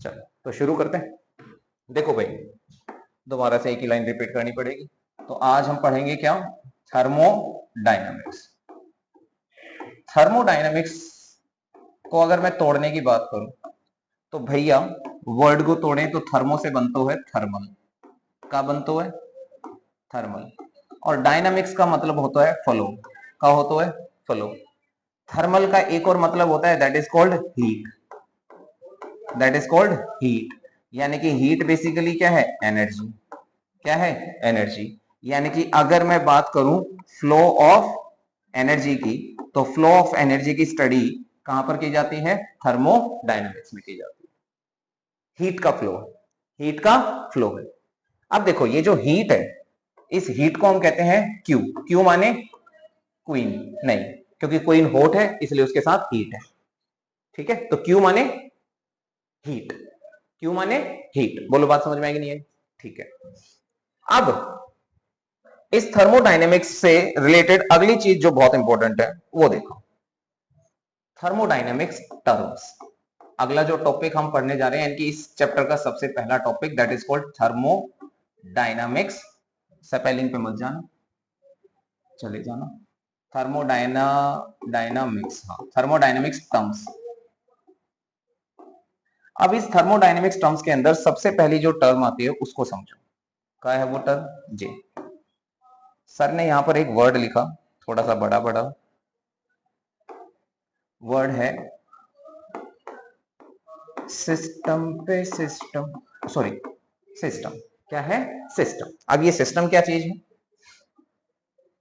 चलो तो शुरू करते हैं। देखो भाई, दोबारा से एक ही लाइन रिपीट करनी पड़ेगी। तो आज हम पढ़ेंगे क्या? थर्मोडायनामिक्स। थर्मोडायनामिक्स को अगर मैं तोड़ने की बात करूं तो भैया वर्ड को तोड़ें तो थर्मो से बनता है थर्मल। का बनता है? थर्मल। और डायनामिक्स का मतलब होता है फ्लो। का होता है? फ्लो। थर्मल का एक और मतलब होता है that is called heat. That is called heat. यानी कि हीट बेसिकली क्या है? एनर्जी। क्या है? एनर्जी। यानी कि अगर मैं बात करूं फ्लो ऑफ एनर्जी की, तो फ्लो ऑफ एनर्जी की स्टडी कहां पर की जाती है? थर्मोडायनामिक्स में की जाती है। हीट का फ्लो है। हीट का फ्लो है। अब देखो ये जो हीट है, इस हीट को हम कहते हैं क्यू। क्यू माने क्वीन नहीं, क्योंकि क्वीन हॉट है इसलिए उसके साथ हीट है। ठीक है, तो क्यू माने हीट। क्यू माने हीट। बोलो बात समझ में आएगी नहीं है? ठीक है। अब इस थर्मोडायनेमिक्स से रिलेटेड अगली चीज जो बहुत इंपॉर्टेंट है वो देखो, थर्मोडायनेमिक्स टर्म्स। अगला जो टॉपिक हम पढ़ने जा रहे हैं, यानी इस चैप्टर का सबसे पहला topic that is called thermodynamics. Spelling पे मत जाना, चले जाना। थर्मोडायनामिक्स, हाँ, थर्मोडायनेमिक्स टर्म्स। अब इस थर्मोडायनेमिक्स टर्म्स के अंदर सबसे पहली जो टर्म आती है उसको समझो। क्या है वो टर्म? जे। सर ने यहां पर एक वर्ड लिखा, थोड़ा सा बड़ा बड़ा वर्ड है सिस्टम पे सिस्टम, सॉरी सिस्टम। क्या है? सिस्टम। अब ये सिस्टम क्या चीज है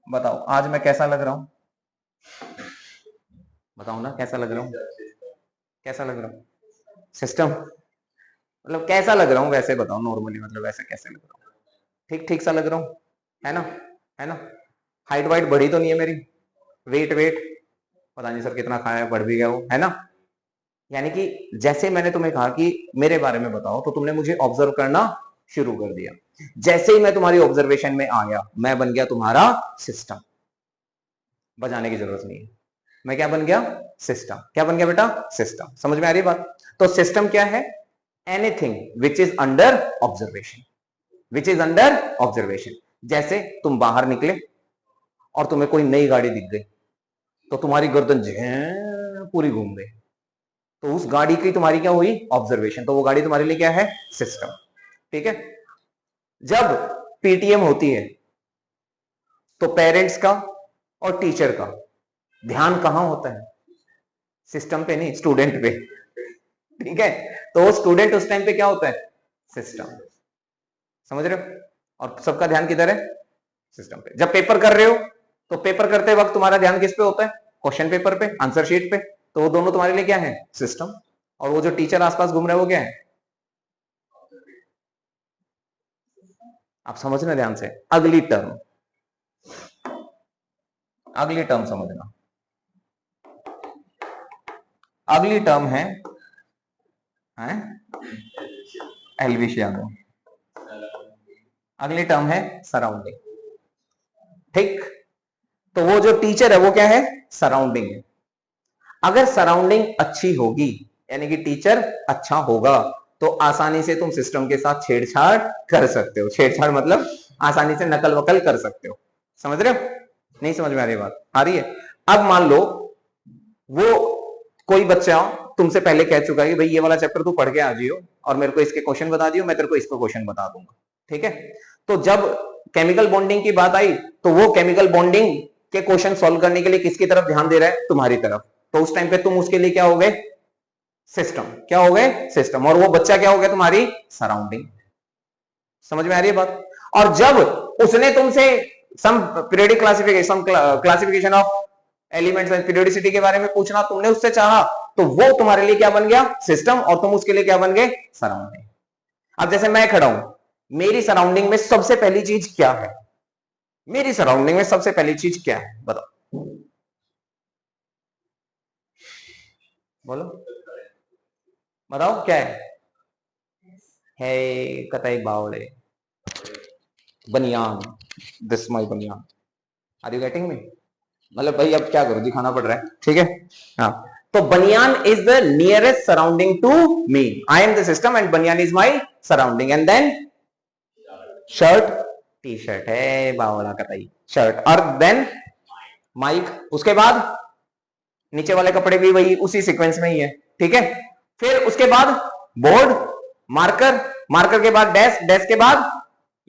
बताओ? आज मैं कैसा लग रहा हूं? बताओ ना, कैसा लग रहा हूं? कैसा लग रहा हूं? सिस्टम मतलब कैसा लग रहा हूं वैसे बताओ, नॉर्मली मतलब वैसे कैसे लग रहा हूं? ठीक ठीक सा लग रहा हूं, है ना? है ना? हाइट वाइट बढ़ी तो नहीं है मेरी? वेट वेट पता नहीं सर कितना खाया है, बढ़ भी गया हो, है ना? यानी कि जैसे मैंने तुम्हें कहा कि मेरे बारे में बताओ, तो तुमने मुझे ऑब्जर्व करना शुरू कर दिया। जैसे ही मैं तुम्हारी ऑब्जर्वेशन में आया, मैं बन गया तुम्हारा सिस्टम। बजाने की जरूरत नहीं है। मैं क्या बन गया? सिस्टम। क्या बन गया बेटा? सिस्टम। समझ में आ रही है बात? तो सिस्टम क्या है? Anything which is under observation. Which is under observation. जैसे तुम बाहर निकले और तुम्हें कोई नई गाड़ी दिख गई, तो तुम्हारी गर्दन पूरी घूम गई, तो उस गाड़ी की तुम्हारी क्या हुई? ऑब्जर्वेशन। तो वो गाड़ी तुम्हारे लिए क्या है? सिस्टम। ठीक है। जब पीटीएम होती है तो पेरेंट्स का और टीचर का ध्यान कहां होता है? सिस्टम पे नहीं, स्टूडेंट पे। ठीक है, तो वो स्टूडेंट उस टाइम पे क्या होता है? सिस्टम। समझ रहे हो? और सबका ध्यान किधर है? सिस्टम पे। जब पेपर कर रहे हो तो पेपर करते वक्त तुम्हारा ध्यान किस पे होता है? क्वेश्चन पेपर पे, आंसर शीट पे। तो वो दोनों तुम्हारे लिए क्या है? सिस्टम। और वो जो टीचर आसपास घूम रहे हैं वो क्या है? आप समझना ध्यान से। अगली टर्म, अगली टर्म समझना। अगली टर्म है एल्विश यादव। अगली टर्म है सराउंडिंग। ठीक। तो वो जो टीचर है वो क्या है? सराउंडिंग है। अगर सराउंडिंग अच्छी होगी, यानी कि टीचर अच्छा होगा, तो आसानी से तुम सिस्टम के साथ छेड़छाड़ कर सकते हो। छेड़छाड़ मतलब आसानी से नकल वकल कर सकते हो। समझ रहे हो? नहीं समझ में आ रही बात? आ रही है। अब मान लो वो कोई बच्चा तुमसे पहले कह चुका है कि भाई ये वाला चैप्टर तू पढ़ के आ जियो और मेरे को इसके क्वेश्चन बता दियो, मैं तेरे को इसको क्वेश्चन बता दूंगा। ठीक है। तो जब केमिकल बॉन्डिंग की बात आई, तो वो केमिकल बॉन्डिंग के क्वेश्चन सॉल्व करने के लिए किसकी तरफ ध्यान दे रहा है? तुम्हारी तरफ। तो उस टाइम पे तुम उसके लिए क्या हो गए? सिस्टम। क्या हो गए? सिस्टम। और वो बच्चा क्या हो गया? तुम्हारी सराउंडिंग। समझ में आ रही है बात? और जब उसने तुमसे some periodic classification of elements and periodicity के बारे में पूछना तुमने उससे चाहा, तो वो तुम्हारे लिए क्या बन गया? सिस्टम। और तुम उसके लिए क्या बन गए? सराउंडिंग। अब जैसे मैं खड़ा हूं, मेरी सराउंडिंग में सबसे पहली चीज क्या है? मेरी सराउंडिंग में सबसे पहली चीज क्या है बताओ? बोलो, बताओ क्या है कतई बावड़े बनियान। This my baniyan. Are you getting me? मतलब भाई अब क्या करूं, दिखाना पड़ रहा है। ठीक है। हाँ, तो बनियान is the nearest surrounding to me, I am the system and बनियान is my surrounding, and then shirt, T shirt है बावड़ा कतई शर्ट, और देन माइक, उसके बाद नीचे वाले कपड़े भी वही उसी सीक्वेंस में ही है, ठीक है। फिर उसके बाद बोर्ड, मार्कर, मार्कर के बाद डैश, डैश के बाद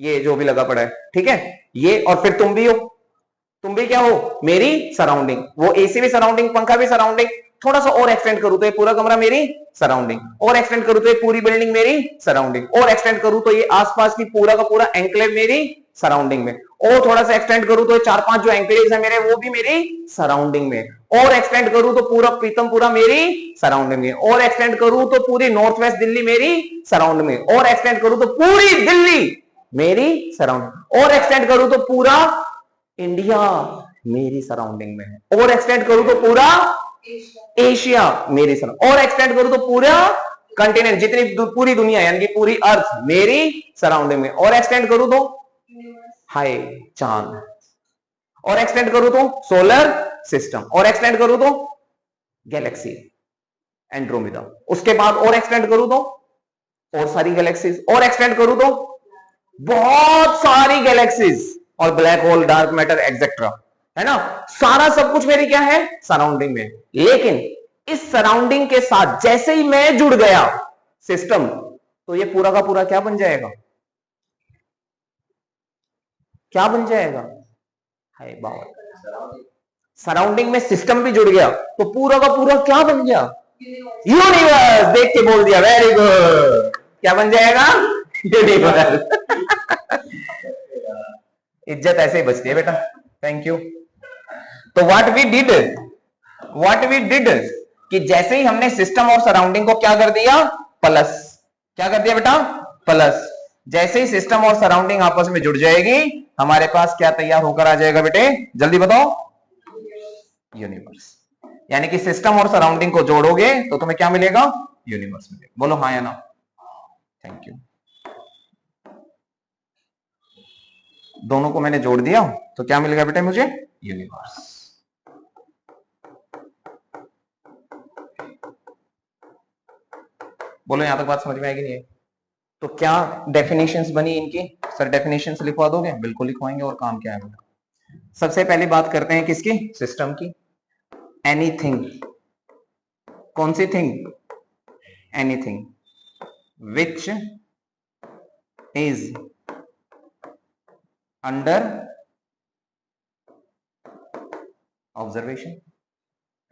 ये जो भी लगा पड़ा है, ठीक है, ये, और फिर तुम भी हो, तुम भी क्या हो, मेरी सराउंडिंग, वो एसी भी सराउंडिंग, पंखा भी सराउंडिंग, थोड़ा सा और एक्सटेंड करूं तो ये पूरा कमरा मेरी सराउंडिंग, और एक्सटेंड करूं तो ये पूरी बिल्डिंग मेरी सराउंडिंग, और एक्सटेंड करूं तो ये आसपास की पूरा का पूरा एंक्लेव मेरी सराउंडिंग में, और थोड़ा सा एक्सटेंड करूं तो 4-5 जो एंक्लेव्स है मेरे वो भी मेरी सराउंडिंग में, और एक्सटेंड करूं तो पूरा पीतमपुरा मेरी सराउंडिंग में, और एक्सटेंड करूं तो पूरी नॉर्थ वेस्ट दिल्ली मेरी सराउंड में, और एक्सटेंड करूं तो पूरी दिल्ली मेरी सराउंडिंग, और एक्सटेंड करूं तो पूरा इंडिया मेरी सराउंडिंग में है, और एक्सटेंड करूं तो पूरा एशिया मेरी सराउंडिंग, और एक्सटेंड करूं तो पूरा कंटिनेंट, जितनी पूरी दुनिया यानी कि पूरी अर्थ मेरी सराउंडिंग में, और एक्सटेंड करूं तो हाय चांद, और एक्सटेंड करूं तो सोलर सिस्टम, और एक्सटेंड करूं तो गैलेक्सी एंड्रोमेडा, उसके बाद और एक्सटेंड करूं तो और सारी गैलेक्सीज, और एक्सटेंड करूं तो बहुत सारी गैलेक्सीज, और black hole, dark matter etcetera, है ना, सारा सब कुछ मेरी क्या है सराउंडिंग में। लेकिन इस सराउंडिंग के साथ जैसे ही मैं जुड़ गया सिस्टम, तो ये पूरा का पूरा क्या बन जाएगा, क्या बन जाएगा, हाय बाबा, सराउंडिंग में सिस्टम भी जुड़ गया तो पूरा का पूरा क्या बन गया, यूनिवर्स, देख के बोल दिया, वेरी गुड, क्या बन जाएगा, यूनिवर्स। इज्जत ऐसे ही बचती है बेटा, थैंक यू। तो व्हाट वी डिड कि जैसे ही हमने सिस्टम और सराउंडिंग को क्या कर दिया, प्लस, क्या कर दिया बेटा, प्लस, जैसे ही सिस्टम और सराउंडिंग आपस में जुड़ जाएगी हमारे पास क्या तैयार होकर आ जाएगा बेटे, जल्दी बताओ, यूनिवर्स। यानी कि सिस्टम और सराउंडिंग को जोड़ोगे तो तुम्हें क्या मिलेगा, यूनिवर्स मिलेगा। बोलो हाँ या ना, थैंक यू। दोनों को मैंने जोड़ दिया तो क्या मिलेगा बेटे मुझे, यूनिवर्स। बोलो यहां तक बात समझ में आएगी नहीं है? तो क्या डेफिनेशंस बनी इनकी, सर डेफिनेशंस लिखवा दोगे, बिल्कुल लिखवाएंगे, और काम क्या है बेटा। सबसे पहले बात करते हैं किसकी, सिस्टम की। एनीथिंग, कौन सी thing, anything which is under observation,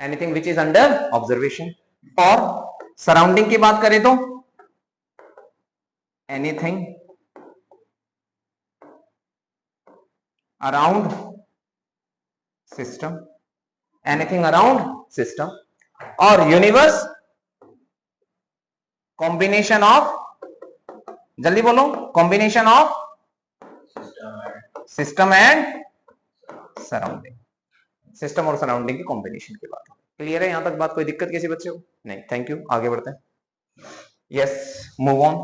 anything which is under observation. और सराउंडिंग की बात करें तो anything around system, anything around system. और यूनिवर्स कॉम्बिनेशन ऑफ, जल्दी बोलो, combination of system and surrounding, system और सराउंडिंग की कॉम्बिनेशन की बात। क्लियर है यहां तक बात, कोई दिक्कत किसी बच्चे को नहीं, थैंक यू, आगे बढ़ते हैं। यस, मूव ऑन,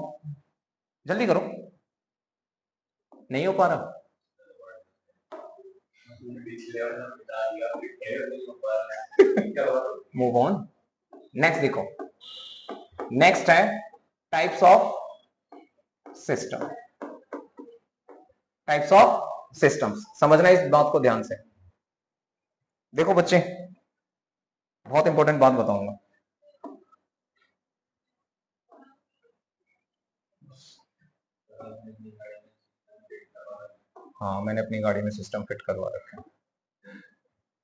जल्दी करो, नहीं हो पा रहा, मूव ऑन। नेक्स्ट देखो, नेक्स्ट है types of system, types of systems. समझना इस बात को ध्यान से। देखो बच्चे, बहुत इंपॉर्टेंट बात बताऊंगा। हाँ, मैंने अपनी गाड़ी में सिस्टम फिट करवा रखा है,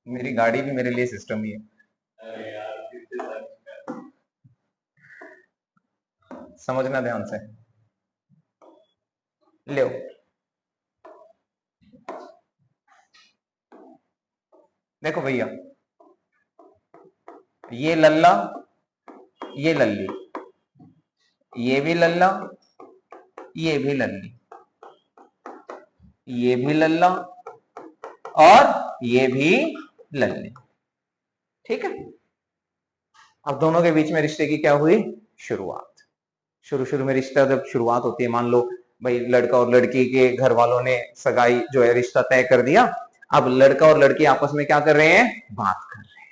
मेरी गाड़ी भी मेरे लिए सिस्टम ही है। समझना ध्यान से, ले देखो भैया, ये लल्ला, ये लल्ली, ये भी लल्ला, ये भी लल्ली, ये भी लल्ला, और ये भी लल्ली, ठीक है। अब दोनों के बीच में रिश्ते की क्या हुई, शुरुआत। शुरू में रिश्ता जब शुरुआत होती है, मान लो भाई लड़का और लड़की के घर वालों ने सगाई जो है रिश्ता तय कर दिया, अब लड़का और लड़की आपस में क्या कर रहे हैं, बात कर रहे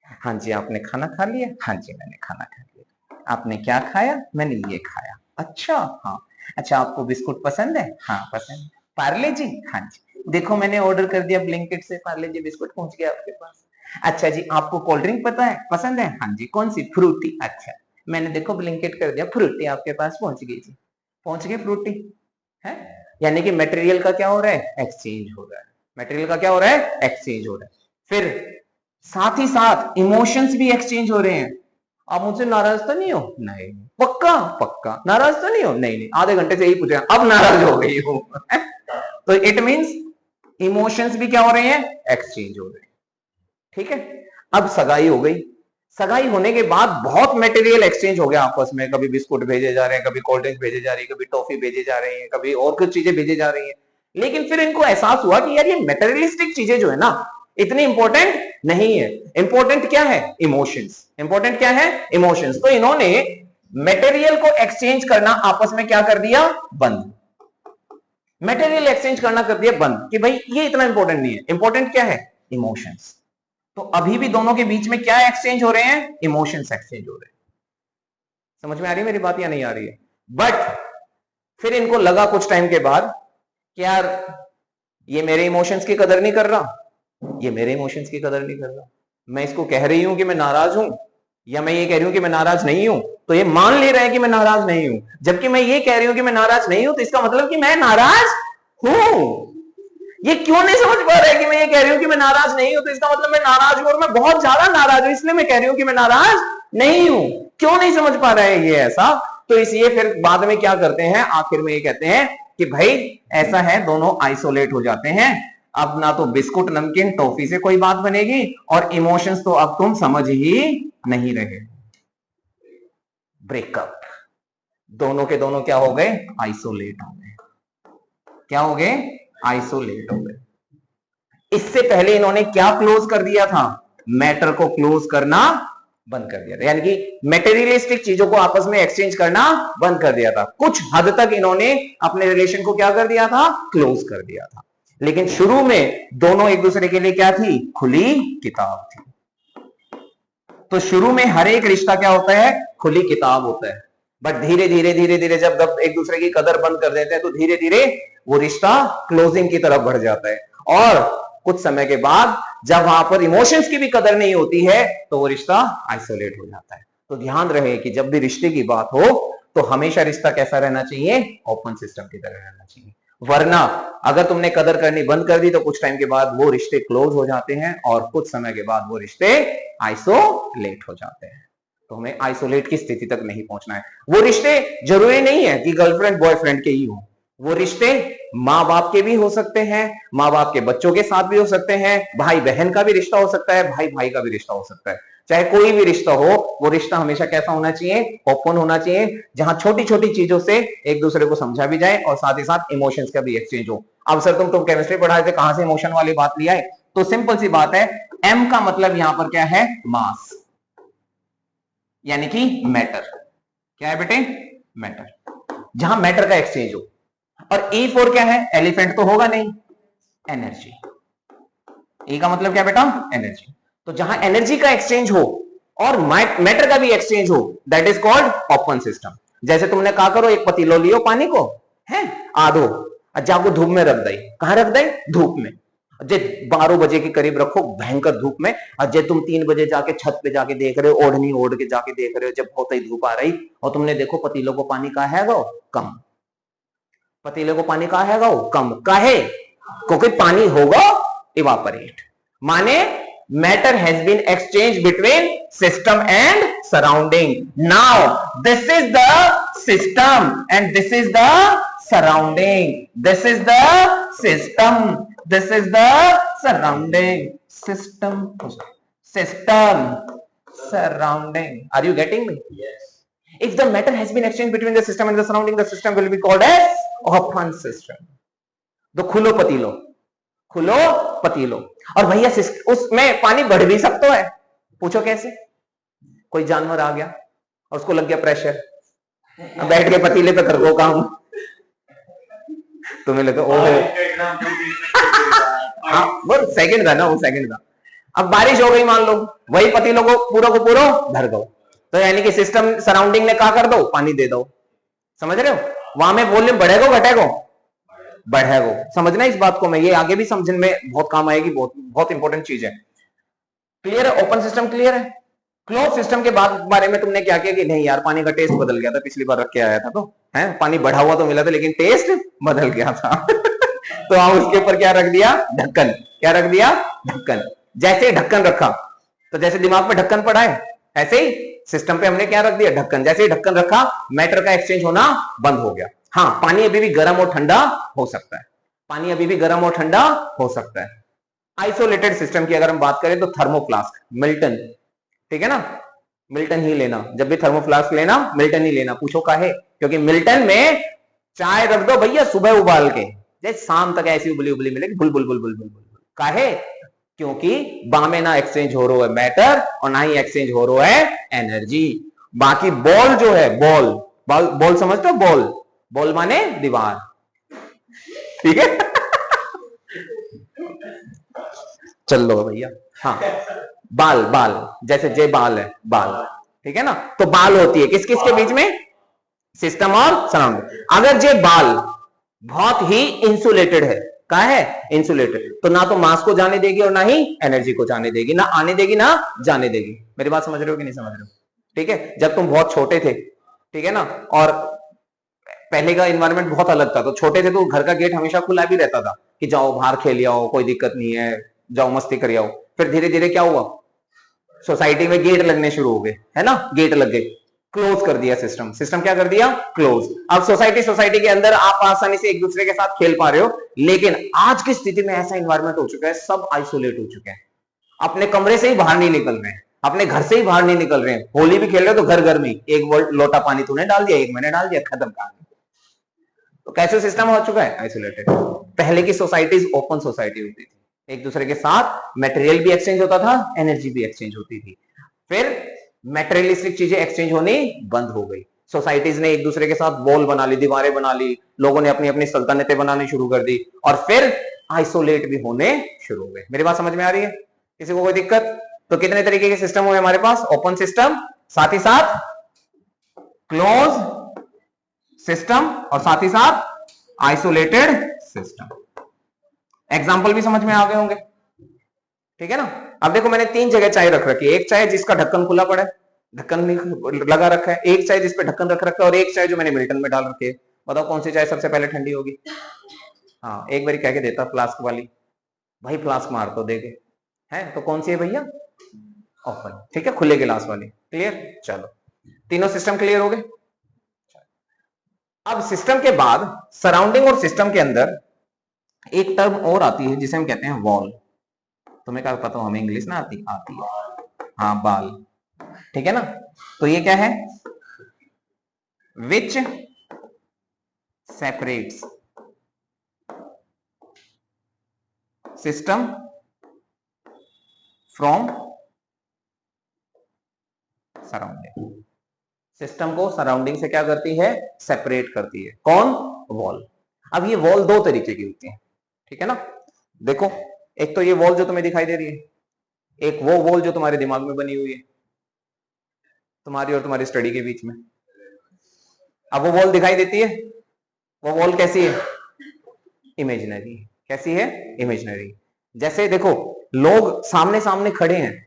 हैं। हाँ जी, आपने खाना खा लिया? हाँ जी, मैंने खाना खा लिया। आपने क्या खाया? मैंने ये खाया। अच्छा, हाँ। अच्छा, आपको बिस्कुट पसंद है? हाँ, पसंद है। पार्ले जी? हाँ जी। देखो, मैंने ऑर्डर कर दिया ब्लिंकिट से, पार्ले जी बिस्कुट पहुंच गया आपके पास। अच्छा जी, आपको कोल्ड ड्रिंक पता है पसंद है? हाँ जी। कौन सी? फ्रूटी। अच्छा, मैंने देखो ब्लिंकिट कर दिया, फ्रूटी आपके पास पहुंच गई जी। पहुंच गई फ्रूटी है। यानी कि मटेरियल का क्या हो रहा है? एक्सचेंज हो रहा है। मटेरियल का क्या हो रहा है? एक्सचेंज हो रहा है। फिर साथ ही साथ इमोशंस भी एक्सचेंज हो रहे हैं। आप मुझसे नाराज तो नहीं हो? नहीं। पक्का? पक्का। नाराज तो नहीं हो? नहीं नहीं, आधे घंटे से यही पूछ रहे हैं, अब नाराज हो गई हो। तो इट मींस इमोशंस भी क्या हो रहे हैं? एक्सचेंज हो रहे हैं। ठीक है। अब सगाई हो गई। सगाई होने के बाद बहुत मटेरियल एक्सचेंज हो गया आपस में, कभी बिस्कुट भेजे जा रहे हैं, कभी कोल्ड ड्रिंक भेजे जा रही है, कभी टॉफी भेजे जा रही है, कभी और कुछ चीजें भेजे जा रही है। लेकिन फिर इनको एहसास हुआ कि यार ये मटेरियलिस्टिक चीजें जो है ना, इतनी इंपॉर्टेंट नहीं है। इंपॉर्टेंट क्या है? इमोशंस। इंपॉर्टेंट क्या है? इमोशंस। तो इन्होंने मटेरियल को एक्सचेंज करना आपस में क्या कर दिया? बंद। मटेरियल एक्सचेंज करना कर दिया बंद कि भाई ये इतना इंपॉर्टेंट नहीं है। इंपॉर्टेंट क्या है? इमोशंस। तो अभी भी दोनों के बीच में क्या एक्सचेंज हो रहे हैं? इमोशंस एक्सचेंज हो रहे हैं। समझ में आ रही है मेरी बात या नहीं आ रही है? बट फिर इनको लगा कुछ टाइम के बाद कि यार ये मेरे इमोशंस की कदर नहीं कर रहा, ये मेरे इमोशंस की कदर नहीं कर रहा। मैं इसको कह रही हूं कि मैं नाराज हूं, या मैं ये कह रही हूं कि मैं नाराज नहीं हूं, तो ये मान ले रहा है कि मैं नाराज नहीं हूं। जबकि मैं ये कह रही हूं कि मैं नाराज नहीं हूं, तो इसका मतलब कि मैं नाराज हूं। ये क्यों नहीं समझ पा रहा है कि मैं ये कह रही हूं कि मैं नाराज नहीं हूं, तो इसका मतलब मैं नाराज हूं और मैं बहुत ज्यादा नाराज हूं, इसलिए मैं कह रही हूं कि मैं नाराज नहीं हूं। क्यों नहीं समझ पा रहा है ये ऐसा? तो इसलिए फिर बाद में क्या करते हैं, आखिर में ये कहते हैं कि भाई ऐसा है, दोनों आइसोलेट हो जाते हैं। अब ना तो बिस्कुट नमकीन टॉफी से कोई बात बनेगी, और इमोशंस तो अब तुम समझ ही नहीं रहे। ब्रेकअप। दोनों के दोनों क्या हो गए? आइसोलेट हो गए। क्या हो गए? आइसोलेट हो गए। इससे पहले इन्होंने क्या क्लोज कर दिया था? मैटर को क्लोज करना बंद कर दिया था। यानी कि मेटेरियलिस्टिक चीजों को आपस में एक्सचेंज करना बंद कर दिया था। कुछ हद तक इन्होंने अपने रिलेशन को क्या कर दिया था? क्लोज कर दिया था। लेकिन शुरू में दोनों एक दूसरे के लिए क्या थी? खुली किताब थी। तो शुरू में हर एक रिश्ता क्या होता है? खुली किताब होता है। बट धीरे धीरे धीरे धीरे जब एक दूसरे की कदर बंद कर देते हैं, तो धीरे धीरे वो रिश्ता क्लोजिंग की तरफ बढ़ जाता है। और कुछ समय के बाद जब वहां पर इमोशंस की भी कदर नहीं होती है, तो वो रिश्ता आइसोलेट हो जाता है। तो ध्यान रहे कि जब भी रिश्ते की बात हो, तो हमेशा रिश्ता कैसा रहना चाहिए? ओपन सिस्टम की तरह रहना चाहिए। वरना अगर तुमने कदर करनी बंद कर दी, तो कुछ टाइम के बाद वो रिश्ते क्लोज हो जाते हैं, और कुछ समय के बाद वो रिश्ते आइसोलेट हो जाते हैं। तो हमें आइसोलेट की स्थिति तक नहीं पहुंचना है। वो रिश्ते जरूरी नहीं है कि गर्लफ्रेंड बॉयफ्रेंड के ही हो। वो रिश्ते माँ बाप के भी हो सकते हैं, माँ बाप के बच्चों के साथ भी हो सकते हैं, भाई बहन का भी रिश्ता हो सकता है, भाई भाई का भी रिश्ता हो सकता है। चाहे कोई भी रिश्ता हो, वो रिश्ता हमेशा कैसा होना चाहिए? ओपन होना चाहिए, जहां छोटी छोटी चीजों से एक दूसरे को समझा भी जाए, और साथ ही साथ इमोशंस का भी एक्सचेंज हो। अब सर तुम केमिस्ट्री पढ़ाए थे, कहां से इमोशन वाली बात लिया है? तो सिंपल सी बात है, एम का मतलब यहां पर क्या है? मास, यानी कि मैटर। क्या है बेटे? मैटर। जहां मैटर का एक्सचेंज हो। और ई फोर क्या है? एलिफेंट तो होगा नहीं, एनर्जी। ई का मतलब क्या बेटा? एनर्जी। तो जहां एनर्जी का एक्सचेंज हो और मैटर का भी एक्सचेंज हो, that is called open system. जैसे तुमने कहा करो, एक पतीलो लियो पानी को, है आधो, जाको धूप में रख दई। कहां रख दई? धूप में। जे 12 बजे के करीब रखो, भयंकर धूप में। और जे तुम 3 बजे जाके छत पे जाके देख रहे हो, ओढ़नी ओढ़ के जाके देख रहे हो, जब बहुत ही धूप आ रही, और तुमने देखो पतीलों को पानी कहा है गो कम। पतीले को पानी कहा है गो कम। काहे? क्योंकि पानी होगा इवापोरेट। माने matter has been exchange between system and surrounding. Now this is the system and this is the surrounding. This is the system, this is the surrounding. System, system, surrounding. Are you getting me? Yes. If the matter has been exchanged between the system and the surrounding, the system will be called as open system. तो खुलो पतीलो, खुलो पतीलो। और भैया उसमें पानी बढ़ भी सकता है। पूछो कैसे? कोई जानवर आ गया और उसको लग गया प्रेशर, बैठ के पतीले पे कर दो काम, तुम्हें लगा ओह, हाँ वो सेकंड था ना, वो सेकंड था। अब बारिश हो गई मान लो, वही पतीलों को पूरा भर दो, तो यानी कि सिस्टम सराउंडिंग ने क्या कर दो, पानी दे दो। समझ रहे हो? वहां में वॉल्यूम बढ़ेगा घटेगा? बढ़ेगा। समझना इस बात को, मैं ये आगे भी समझने में बहुत काम आएगी, बहुत बहुत इंपॉर्टेंट चीज है। क्लियर है? ओपन सिस्टम क्लियर है? क्लोज सिस्टम के बाद बारे में तुमने क्या किया कि नहीं यार पानी का टेस्ट बदल गया था, पिछली बार रख के आया था तो है, पानी बढ़ा हुआ तो मिला था लेकिन टेस्ट बदल गया था तो हम उसके ऊपर क्या रख दिया, ढक्कन। क्या रख दिया? ढक्कन। जैसे ही ढक्कन रखा, तो जैसे दिमाग में ढक्कन पड़ा है, ऐसे ही सिस्टम पे हमने क्या रख दिया, ढक्कन। जैसे ही ढक्कन रखा, मैटर का एक्सचेंज होना बंद हो गया। हाँ, पानी अभी भी गर्म और ठंडा हो सकता है, पानी अभी भी गर्म और ठंडा हो सकता है। आइसोलेटेड सिस्टम की अगर हम बात करें तो थर्मोफ्लास्क, मिल्टन, ठीक है ना, मिल्टन ही लेना। जब भी थर्मोफ्लास्क लेना, मिल्टन ही लेना। पूछो काहे? क्योंकि मिल्टन में चाय रख दो भैया सुबह उबाल के, जैसे शाम तक ऐसी उबली उबली मिलेगी, bull bull bull bull bull bull. काहे? क्योंकि बामे ना एक्सचेंज हो रहा है मैटर और ना ही एक्सचेंज हो रहा है एनर्जी। बाकी बॉल जो है, बॉल बॉल बॉल समझते हो? बॉल, बॉल माने दीवार, ठीक है चल लो भैया। हाँ, बाल, बाल जैसे जे बाल है, बाल, ठीक है ना। तो बाल होती है किस किस के बीच में, सिस्टम और सराउंडिंग। अगर जे बाल बहुत ही इंसुलेटेड है, क्या है, इंसुलेटेड, तो ना तो मास को जाने देगी और ना ही एनर्जी को जाने देगी, ना आने देगी ना जाने देगी। मेरी बात समझ रहे हो कि नहीं समझ रहे हो? ठीक है, जब तुम बहुत छोटे थे, ठीक है ना, और पहले का इन्वायरमेंट बहुत अलग था, तो छोटे थे तो घर का गेट हमेशा खुला भी रहता था कि जाओ बाहर खेल आओ, कोई दिक्कत नहीं है, जाओ मस्ती कर आओ। फिर धीरे धीरे क्या हुआ, सोसाइटी में गेट लगने शुरू हो गए, है ना, गेट लग गए, क्लोज कर दिया सिस्टम। सिस्टम क्या कर दिया, क्लोज। अब सोसाइटी के अंदर आप आसानी से एक दूसरे के साथ खेल पा रहे हो, लेकिन आज की स्थिति में ऐसा इन्वायरमेंट हो चुका है, सब आइसोलेट हो चुके हैं, अपने कमरे से ही बाहर नहीं निकल रहे हैं, अपने घर से ही बाहर नहीं निकल रहे हैं। होली भी खेल रहे हो तो घर घर में एक लोटा पानी तूने डाल दिया, एक मैंने डाल दिया, खत्म कहानी। तो कैसे सिस्टम हो चुका है, आइसोलेटेड। पहले की सोसाइटीज ओपन सोसाइटी होती थी, एक दूसरे के साथ मटेरियल भी एक्सचेंज होता था, एनर्जी भी एक्सचेंज होती थी। फिर मटेरियलिस्टिक चीजें एक्सचेंज होनी बंद हो गई, सोसाइटीज ने एक दूसरे के साथ वॉल बना ली, दीवारें बना ली, लोगों ने अपनी अपनी सल्तनतें बनानी शुरू कर दी, और फिर आइसोलेट भी होने शुरू हो गए। मेरी बात समझ में आ रही है? किसी को कोई दिक्कत? तो कितने तरीके के सिस्टम हुए हमारे पास, ओपन सिस्टम, साथ ही साथ क्लोज सिस्टम, और साथ ही साथ आइसोलेटेड सिस्टम। एग्जाम्पल भी समझ में आ गए होंगे, ठीक है ना। अब देखो मैंने 3 जगह चाय रख रखी है, एक चाय जिसका ढक्कन खुला पड़ा है, ढक्कन लगा रखा है, एक चाय जिसपे ढक्कन रख रखा है, और एक चाय जो मैंने मिल्टन में डाल रखी है। बताओ कौन सी चाय सबसे पहले ठंडी होगी? हाँ, एक बार कह के देता, फ्लास्क वाली, भाई फ्लास्क मार तो देगे, है तो कौन सी है भैया, ओपन, ठीक है, खुले गिलास वाली। क्लियर? चलो, तीनों सिस्टम क्लियर हो गए। अब सिस्टम के बाद सराउंडिंग और सिस्टम के अंदर एक टर्म और आती है जिसे हम कहते हैं वॉल। तुम्हें क्या पता, हमें इंग्लिश ना आती है, हाँ, बाल, ठीक है ना। तो ये क्या है, which separates system from surrounding. System को सराउंडिंग से क्या करती है, सेपरेट करती है। कौन? वॉल। अब ये वॉल 2 तरीके की होती है, ठीक है ना। देखो, एक तो ये वॉल जो तुम्हें दिखाई दे रही है, एक वो वॉल जो तुम्हारे दिमाग में बनी हुई है, तुम्हारी और तुम्हारी स्टडी के बीच में। अब वो वॉल दिखाई देती है, वो वॉल कैसी है, इमेजिनरी। कैसी है, इमेजिनरी। जैसे देखो, लोग सामने सामने खड़े हैं,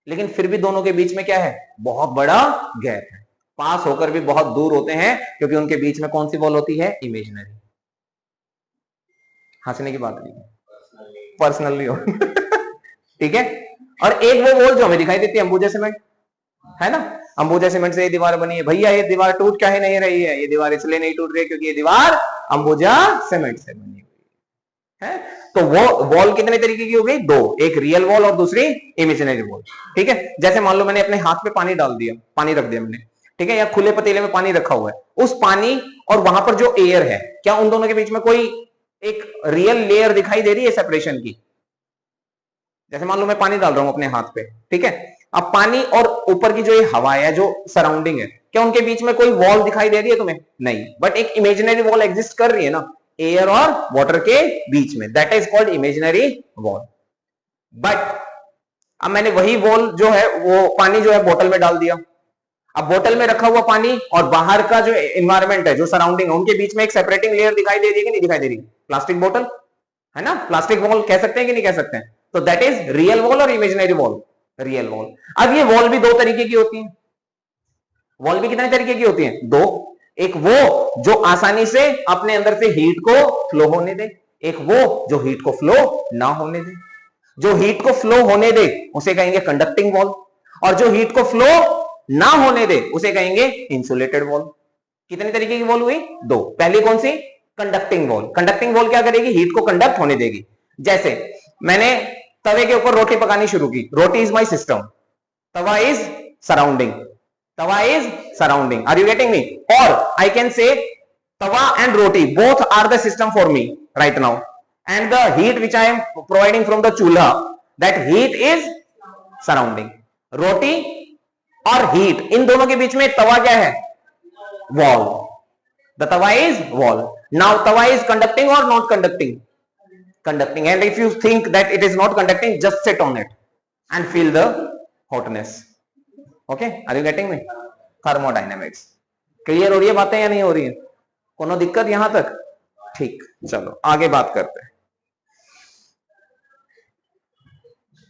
लेकिन फिर भी दोनों के बीच में क्या है, बहुत बड़ा गैप है, पास होकर भी बहुत दूर होते हैं, क्योंकि उनके बीच में कौन सी वॉल होती है, इमेजिनरी। हंसने की बात नहीं, पर्सनली हो ठीक है। और एक वो वॉल जो हमें दिखाई देती है, अंबुजा सीमेंट, है ना, अंबुजा सीमेंट से ये दीवार बनी है। भैया ये दीवार टूट क्या है नहीं रही है, ये दीवार इसलिए नहीं टूट रही है क्योंकि ये दीवार अंबुजा सीमेंट से बनी हुई है। तो वो वॉल कितने तरीके की हो गई, 2, एक रियल वॉल और दूसरी इमेजिनरी वॉल, ठीक है। जैसे मान लो मैंने अपने हाथ पे पानी डाल दिया, पानी रख दिया मैंने, ठीक है, या खुले पतीले में पानी रखा हुआ है, उस पानी और वहां पर जो एयर है, क्या उन दोनों के बीच में कोई एक रियल लेयर दिखाई दे रही है सेपरेशन की? जैसे मान लो मैं पानी डाल रहा हूं अपने हाथ पे, ठीक है, अब पानी और ऊपर की जो ये हवा है, जो सराउंडिंग है, क्या उनके बीच में कोई वॉल दिखाई दे रही है तुम्हें? नहीं, बट एक इमेजिनरी वॉल एग्जिस्ट कर रही है ना, एयर और वाटर के बीच में, that is called imaginary wall. But अब मैंने वही बॉल जो है वो पानी जो है बोतल में डाल दिया। अब बोतल में रखा हुआ पानी और बाहर का जो एनवायरमेंट है, जो सराउंडिंग है, उनके बीच में एक सेपरेटिंग लेयर दिखाई दे रही है कि नहीं दिखाई दे रही? प्लास्टिक बोतल है ना, प्लास्टिक वॉल कह सकते हैं कि नहीं कह सकते हैं? तो दैट इज रियल वॉल और इमेजिनरी वॉल? Real wall. अब ये वॉल भी दो तरीके की होती है। वॉल भी कितने तरीके की होती है? दो। एक वो जो आसानी से अपने अंदर से हीट को फ्लो होने दे, एक वो जो हीट को फ्लो ना होने दे। जो हीट को फ्लो होने दे उसे कहेंगे कंडक्टिंग वॉल, और जो हीट को फ्लो ना होने दे उसे कहेंगे इंसुलेटेड वॉल। कितने तरीके की वॉल हुई? दो। पहली कौन सी? Conducting wall. कंडक्टिंग वॉल क्या करेगी? हीट को कंडक्ट होने देगी। जैसे मैंने तवे के ऊपर रोटी पकानी शुरू की, roti is my system, tawa is surrounding, tawa is surrounding. Are you getting me? और I can say tawa and roti both are the system for me right now, and the heat which I am providing from the chulha, that heat is surrounding. रोटी और heat, इन दोनों के बीच में तवा क्या है? Wall. The tawa is wall. Now tawa is conducting और not conducting? Conducting. And if you think that it is not conducting, just sit on it and feel the hotness. Okay, are you getting me? Thermodynamics clear हो रही है बातें या नहीं हो रही है? कोनो दिक्कत यहां तक? ठीक, चलो आगे बात करते हैं।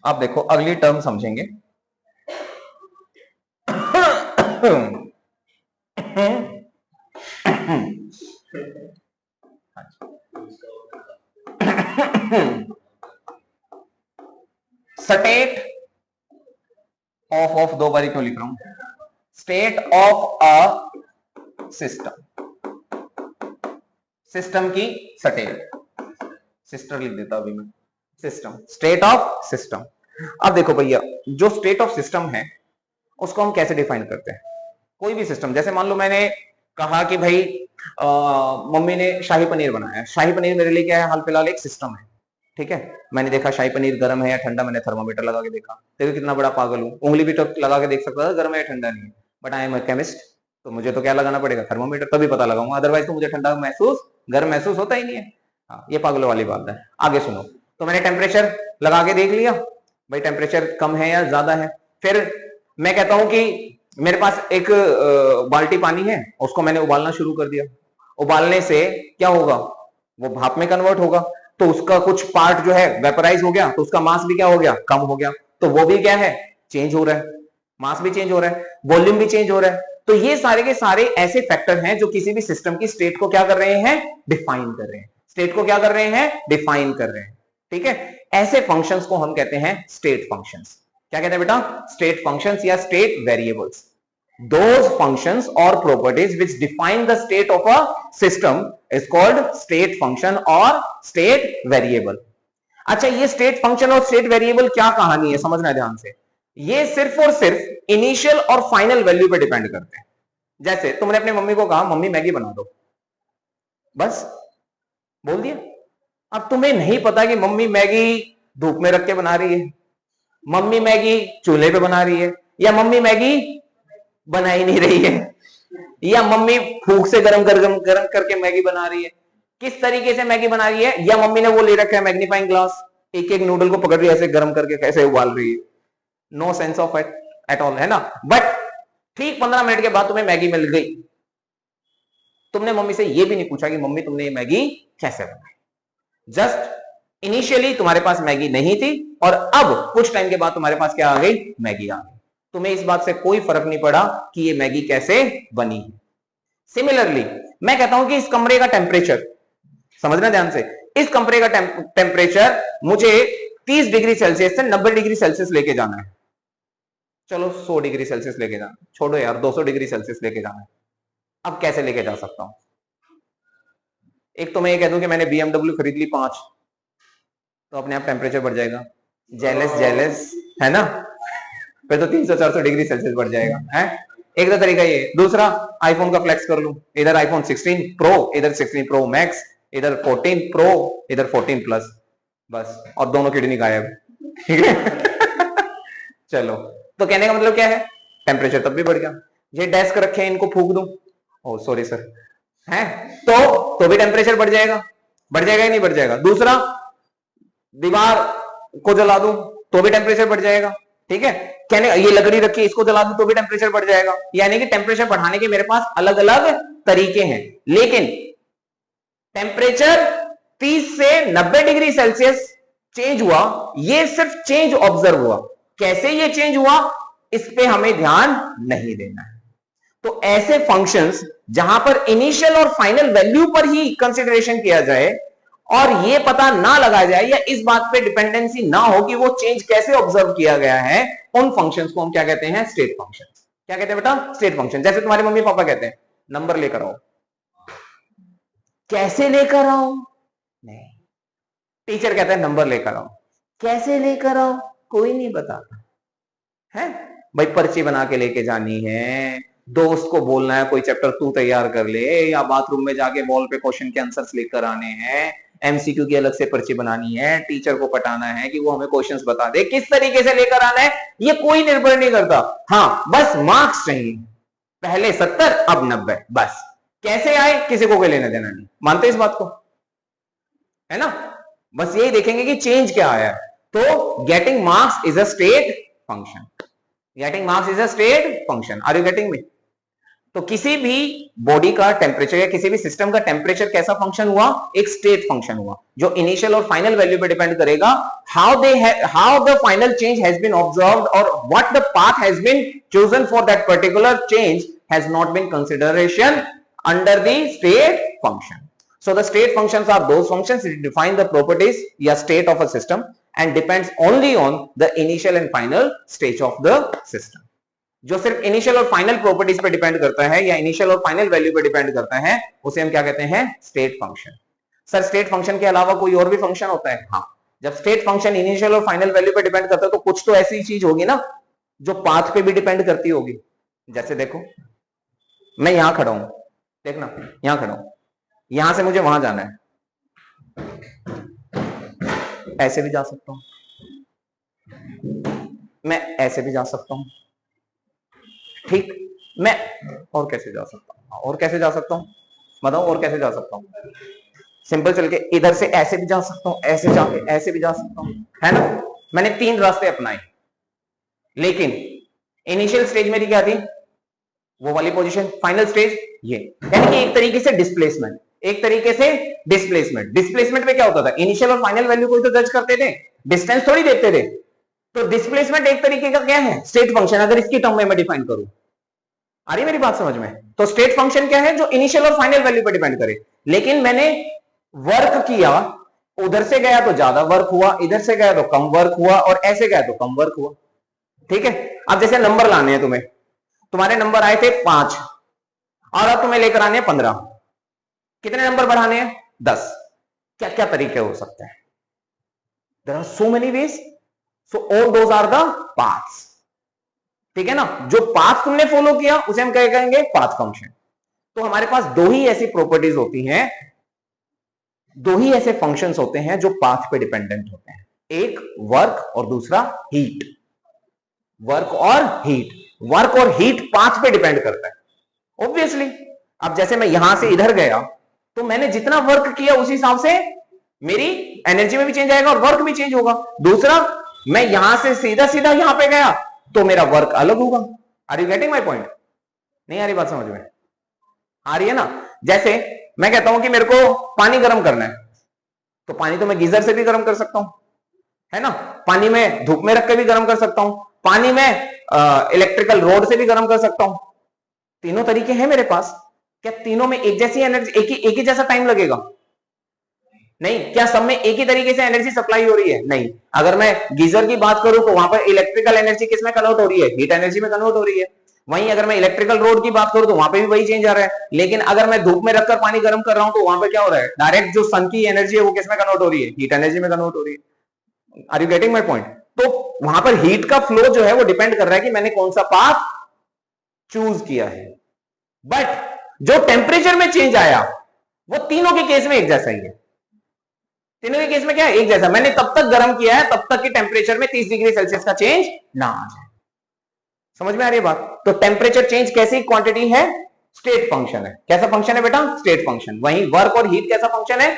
अब देखो अगली टर्म समझेंगे। स्टेट ऑफ दो बारी क्यों लिख रहा हूं? State of a system, system की स्टेट, सिस्टर लिख देता अभी मैं, सिस्टम, स्टेट ऑफ सिस्टम। अब देखो भैया, जो स्टेट ऑफ सिस्टम है उसको हम कैसे डिफाइन करते हैं? कोई भी सिस्टम, जैसे मान लो मैंने कहा कि भाई मम्मी ने शाही पनीर बनाया। शाही पनीर मेरे लिए क्या है? हाल फिलहाल एक सिस्टम है। ठीक है, मैंने देखा शाही पनीर गर्म है या ठंडा, मैंने थर्मामीटर लगा के देखा। देखो कितना बड़ा पागल हूं, उंगली भी तो लगा के देख सकता था गर्म है या ठंडा नहीं है, but I am a chemist, तो मुझे तो क्या लगाना पड़ेगा? थर्मामीटर, तभी पता लगाऊंगा, अदरवाइज तो मुझे ठंडा महसूस, गर्म महसूस होता ही नहीं है। हाँ, ये पागलों वाली बात है। आगे सुनो, तो मैंने टेम्परेचर लगा के देख लिया, भाई टेम्परेचर कम है या ज्यादा है। फिर मैं कहता हूं कि मेरे पास एक बाल्टी पानी है, उसको मैंने उबालना शुरू कर दिया। उबालने से क्या होगा? वो भाप में कन्वर्ट होगा, तो उसका कुछ पार्ट जो है वेपराइज हो गया, तो उसका मास भी क्या हो गया? कम हो गया। तो वो भी क्या है? चेंज हो रहा है, मास भी चेंज हो रहा है, वॉल्यूम भी चेंज हो रहा है। तो ये सारे के सारे ऐसे फैक्टर हैं जो किसी भी सिस्टम की स्टेट को क्या कर रहे हैं? डिफाइन कर रहे हैं। स्टेट को क्या कर रहे हैं? डिफाइन कर रहे हैं। ठीक है, ऐसे फंक्शंस को हम कहते हैं स्टेट फंक्शंस। क्या कहते हैं बेटा? स्टेट फंक्शंस या state variables. Those functions or properties which define the state of a system is called state function or state variable. अच्छा, ये स्टेट फंक्शन और स्टेट वेरिएबल क्या कहानी है, समझना ध्यान से। ये सिर्फ और सिर्फ इनिशियल और फाइनल वैल्यू पे डिपेंड करते हैं। जैसे तुमने अपने मम्मी को कहा मम्मी मैगी बना दो, बस बोल दिया। अब तुम्हें नहीं पता कि मम्मी मैगी धूप में रख के बना रही है, मम्मी मैगी चूल्हे पे बना रही है, या मम्मी मैगी बना ही नहीं रही है, या मम्मी फूक से गरम करके मैगी बना रही है। किस तरीके से मैगी बना रही है? या मम्मी ने वो ले रखा है मैग्नीफाइंग ग्लास, एक एक नूडल को पकड़ रही है, ऐसे गरम करके कैसे उबाल रही है। No sense of it at all, है ना। बट ठीक 15 मिनट के बाद तुम्हें मैगी मिल गई, तुमने मम्मी से ये भी नहीं पूछा कि मम्मी तुमने ये मैगी कैसे बनाई। जस्ट इनिशियली तुम्हारे पास मैगी नहीं थी, और अब कुछ टाइम के बाद तुम्हारे पास क्या आ गई? मैगी आ गई। तुम्हें इस बात से कोई फर्क नहीं पड़ा कि ये मैगी कैसे बनी। सिमिलरली मैं कहता हूं कि इस कमरे का टेम्परेचर, समझना ध्यान से, इस कमरे का टेम्परेचर मुझे 30 डिग्री सेल्सियस से 90 डिग्री सेल्सियस लेके जाना है। चलो 100 डिग्री सेल्सियस लेके जाना, छोड़ो यार 200 डिग्री सेल्सियस लेके जाना है। अब कैसे लेके जा सकता हूं? एक तो मैं ये कह दूं कि मैंने BMW खरीद ली 5, तो अपने आप टेम्परेचर बढ़ जाएगा। जेलस जेलस, है ना। फिर तो 300-400 डिग्री सेल्सियस बढ़ जाएगा, है। एक तो तरीका ये। दूसरा, आईफोन का फ्लेक्स कर लूं, इधर आईफोन 16 प्रो, इधर 16 प्रो मैक्स, इधर 14 प्रो, इधर 14 प्लस, बस, और दोनों किडनी गायब। ठीक है। चलो, तो कहने का मतलब क्या है? टेम्परेचर तब भी बढ़ गया। ये डेस्क रखे हैं, इनको फूक दूं, ओ सॉरी सर, है, तो भी टेम्परेचर बढ़ जाएगा। बढ़ जाएगा या नहीं बढ़ जाएगा? दूसरा, दीवार को जला दूं तो भी टेम्परेचर बढ़ जाएगा। ठीक है, कहने ये लकड़ी रखी इसको जला दूं तो भी टेम्परेचर बढ़ जाएगा। यानी कि टेम्परेचर बढ़ाने के मेरे पास अलग अलग तरीके हैं। लेकिन टेम्परेचर 30 से 90 डिग्री सेल्सियस चेंज हुआ, ये सिर्फ चेंज ऑब्जर्व हुआ। कैसे ये चेंज हुआ इस पे हमें ध्यान नहीं देना है। तो ऐसे फंक्शंस जहां पर इनिशियल और फाइनल वैल्यू पर ही कंसीडरेशन किया जाए और ये पता ना लगाया जाए या इस बात पे डिपेंडेंसी ना हो कि वो चेंज कैसे ऑब्जर्व किया गया है, उन फंक्शंस को हम क्या कहते हैं? State functions. क्या कहते हैं बेटा? State function. जैसे तुम्हारे मम्मी पापा कहते हैं नंबर लेकर आओ, कैसे लेकर आओ? नहीं, टीचर कहता है नंबर लेकर आओ, कैसे लेकर आओ? कोई नहीं बताता है। भाई पर्ची बना के लेके जानी है, दोस्त को बोलना है कोई चैप्टर तू तैयार कर ले, या बाथरूम में जाके वॉल पे क्वेश्चन के आंसर्स लेकर आने हैं, एमसीक्यू की अलग से पर्ची बनानी है, टीचर को पटाना है कि वो हमें क्वेश्चंस बता दे, किस तरीके से लेकर आना है ये कोई निर्भर नहीं करता। हाँ, बस मार्क्स चाहिए, पहले 70 अब 90, बस। कैसे आए किसी को कोई लेना देना नहीं। मानते इस बात को? है ना? बस यही देखेंगे कि चेंज क्या आया है। तो getting marks is a state function. Getting marks is a state function. Are you getting me? तो किसी भी बॉडी का टेम्परेचर या किसी भी सिस्टम का टेम्परेचर कैसा फंक्शन हुआ? एक स्टेट फंक्शन हुआ, जो इनिशियल और फाइनल वैल्यू पे डिपेंड करेगा। How the final change has been observed और what the path has been chosen for that particular change has not been consideration under the state function. So the state functions are those functions that define the properties या state of a system and depends only on the initial and final stage of the system. जो सिर्फ initial और final properties पे depend करता है या initial और final value पे डिपेंड करता है, उसे हम क्या कहते हैं? State function. Sir state function के अलावा कोई और भी फंक्शन होता है? हाँ, जब स्टेट फंक्शन इनिशियल और फाइनल वैल्यू पे डिपेंड करता है तो कुछ तो ऐसी चीज होगी ना जो पाथ पे भी डिपेंड करती होगी. जैसे देखो, मैं यहां खड़ा हूं, देखना यहां खड़ा हूं, यहां से मुझे वहां जाना है, ऐसे भी जा सकता हूं, मैं ऐसे भी जा सकता हूं, ठीक? मैं और कैसे जा सकता हूं? और कैसे जा सकता हूं बताओ? और कैसे जा सकता हूं? सिंपल चल के इधर से ऐसे भी जा सकता हूं, ऐसे जाके ऐसे भी जा सकता हूं, है ना? मैंने 3 रास्ते अपनाए, लेकिन इनिशियल स्टेज मेरी क्या थी? वो वाली पोजीशन. फाइनल स्टेज ये, यानी कि एक तरीके से डिस्प्लेसमेंट. एक तरीके से डिस्प्लेसमेंट. डिस्प्लेसमेंट में क्या होता था? इनिशियल और फाइनल वैल्यू को तो जज करते थे, डिस्टेंस थोड़ी देखते थे. तो डिस्प्लेसमेंट एक तरीके का क्या है? State function. अगर इसकी टर्म में मैं डिफाइन करूं, आ रही मेरी बात समझ में? तो स्टेट फंक्शन क्या है? जो इनिशियल और फाइनल वैल्यू पर डिपेंड करे. लेकिन मैंने वर्क किया, उधर से गया तो ज्यादा वर्क हुआ, इधर से गया तो कम वर्क हुआ, और ऐसे गया तो कम वर्क हुआ. ठीक है? अब जैसे नंबर लाने हैं तुम्हें, तुम्हारे नंबर आए थे 5 और अब तुम्हें लेकर आने हैं 15. कितने नंबर बढ़ाने हैं? 10. क्या क्या तरीके हो सकते हैं? There are so many ways. So all those are the paths. ठीक है ना? जो पाथ तुमने फॉलो किया उसे हम क्या कहेंगे? Path function. तो हमारे पास दो ही ऐसी प्रॉपर्टीज होती हैं, दो ही ऐसे फंक्शंस होते हैं जो पाथ पे डिपेंडेंट होते हैं. एक वर्क और दूसरा हीट. वर्क और हीट. वर्क और हीट पाथ पे डिपेंड करता है ऑब्वियसली. अब जैसे मैं यहां से इधर गया तो मैंने जितना वर्क किया उस हिसाब से मेरी एनर्जी में भी चेंज आएगा और वर्क भी चेंज होगा. दूसरा, मैं यहां से सीधा सीधा यहां पे गया तो मेरा वर्क अलग होगा. Are you getting my point? नहीं आ रही बात समझ में? आ रही है ना? जैसे मैं कहता हूं कि मेरे को पानी गर्म करना है, तो पानी तो मैं गीजर से भी गर्म कर सकता हूं, है ना? पानी में धूप में रख के भी गर्म कर सकता हूं, पानी में इलेक्ट्रिकल रोड से भी गर्म कर सकता हूं. तीनों तरीके हैं मेरे पास. क्या तीनों में एक जैसी एनर्जी, एक ही जैसा टाइम लगेगा? नहीं. क्या सब में एक ही तरीके से एनर्जी सप्लाई हो रही है? नहीं. अगर मैं गीजर की बात करूं तो वहां पर इलेक्ट्रिकल एनर्जी किस में कन्वर्ट हो रही है? हीट एनर्जी में कन्वर्ट हो रही है. वहीं अगर मैं इलेक्ट्रिकल रोड की बात करूं तो वहां पे भी वही चेंज आ रहा है. लेकिन अगर मैं धूप में रखकर पानी गर्म कर रहा हूं तो वहां पे क्या हो रहा है? डायरेक्ट जो सन की एनर्जी है वो किस में कन्वर्ट हो रही है? हीट एनर्जी में कन्वर्ट हो रही है. Are you getting my point? तो वहां पर हीट का फ्लो जो है वो डिपेंड कर रहा है कि मैंने कौन सा पाथ चूज किया है. बट जो टेम्परेचर में चेंज आया वो तीनों के केस में एक जैसा ही है. तीनों के केस में क्या है? एक जैसा. मैंने तब तक गर्म किया है तब तक कि टेम्परेचर में 30 डिग्री सेल्सियस का चेंज ना आ जाए. समझ में आ रही है बात? तो टेम्परेचर चेंज कैसी क्वांटिटी है? स्टेट फंक्शन है. कैसा फंक्शन है बेटा? State function. वहीं वर्क और हीट कैसा फंक्शन है?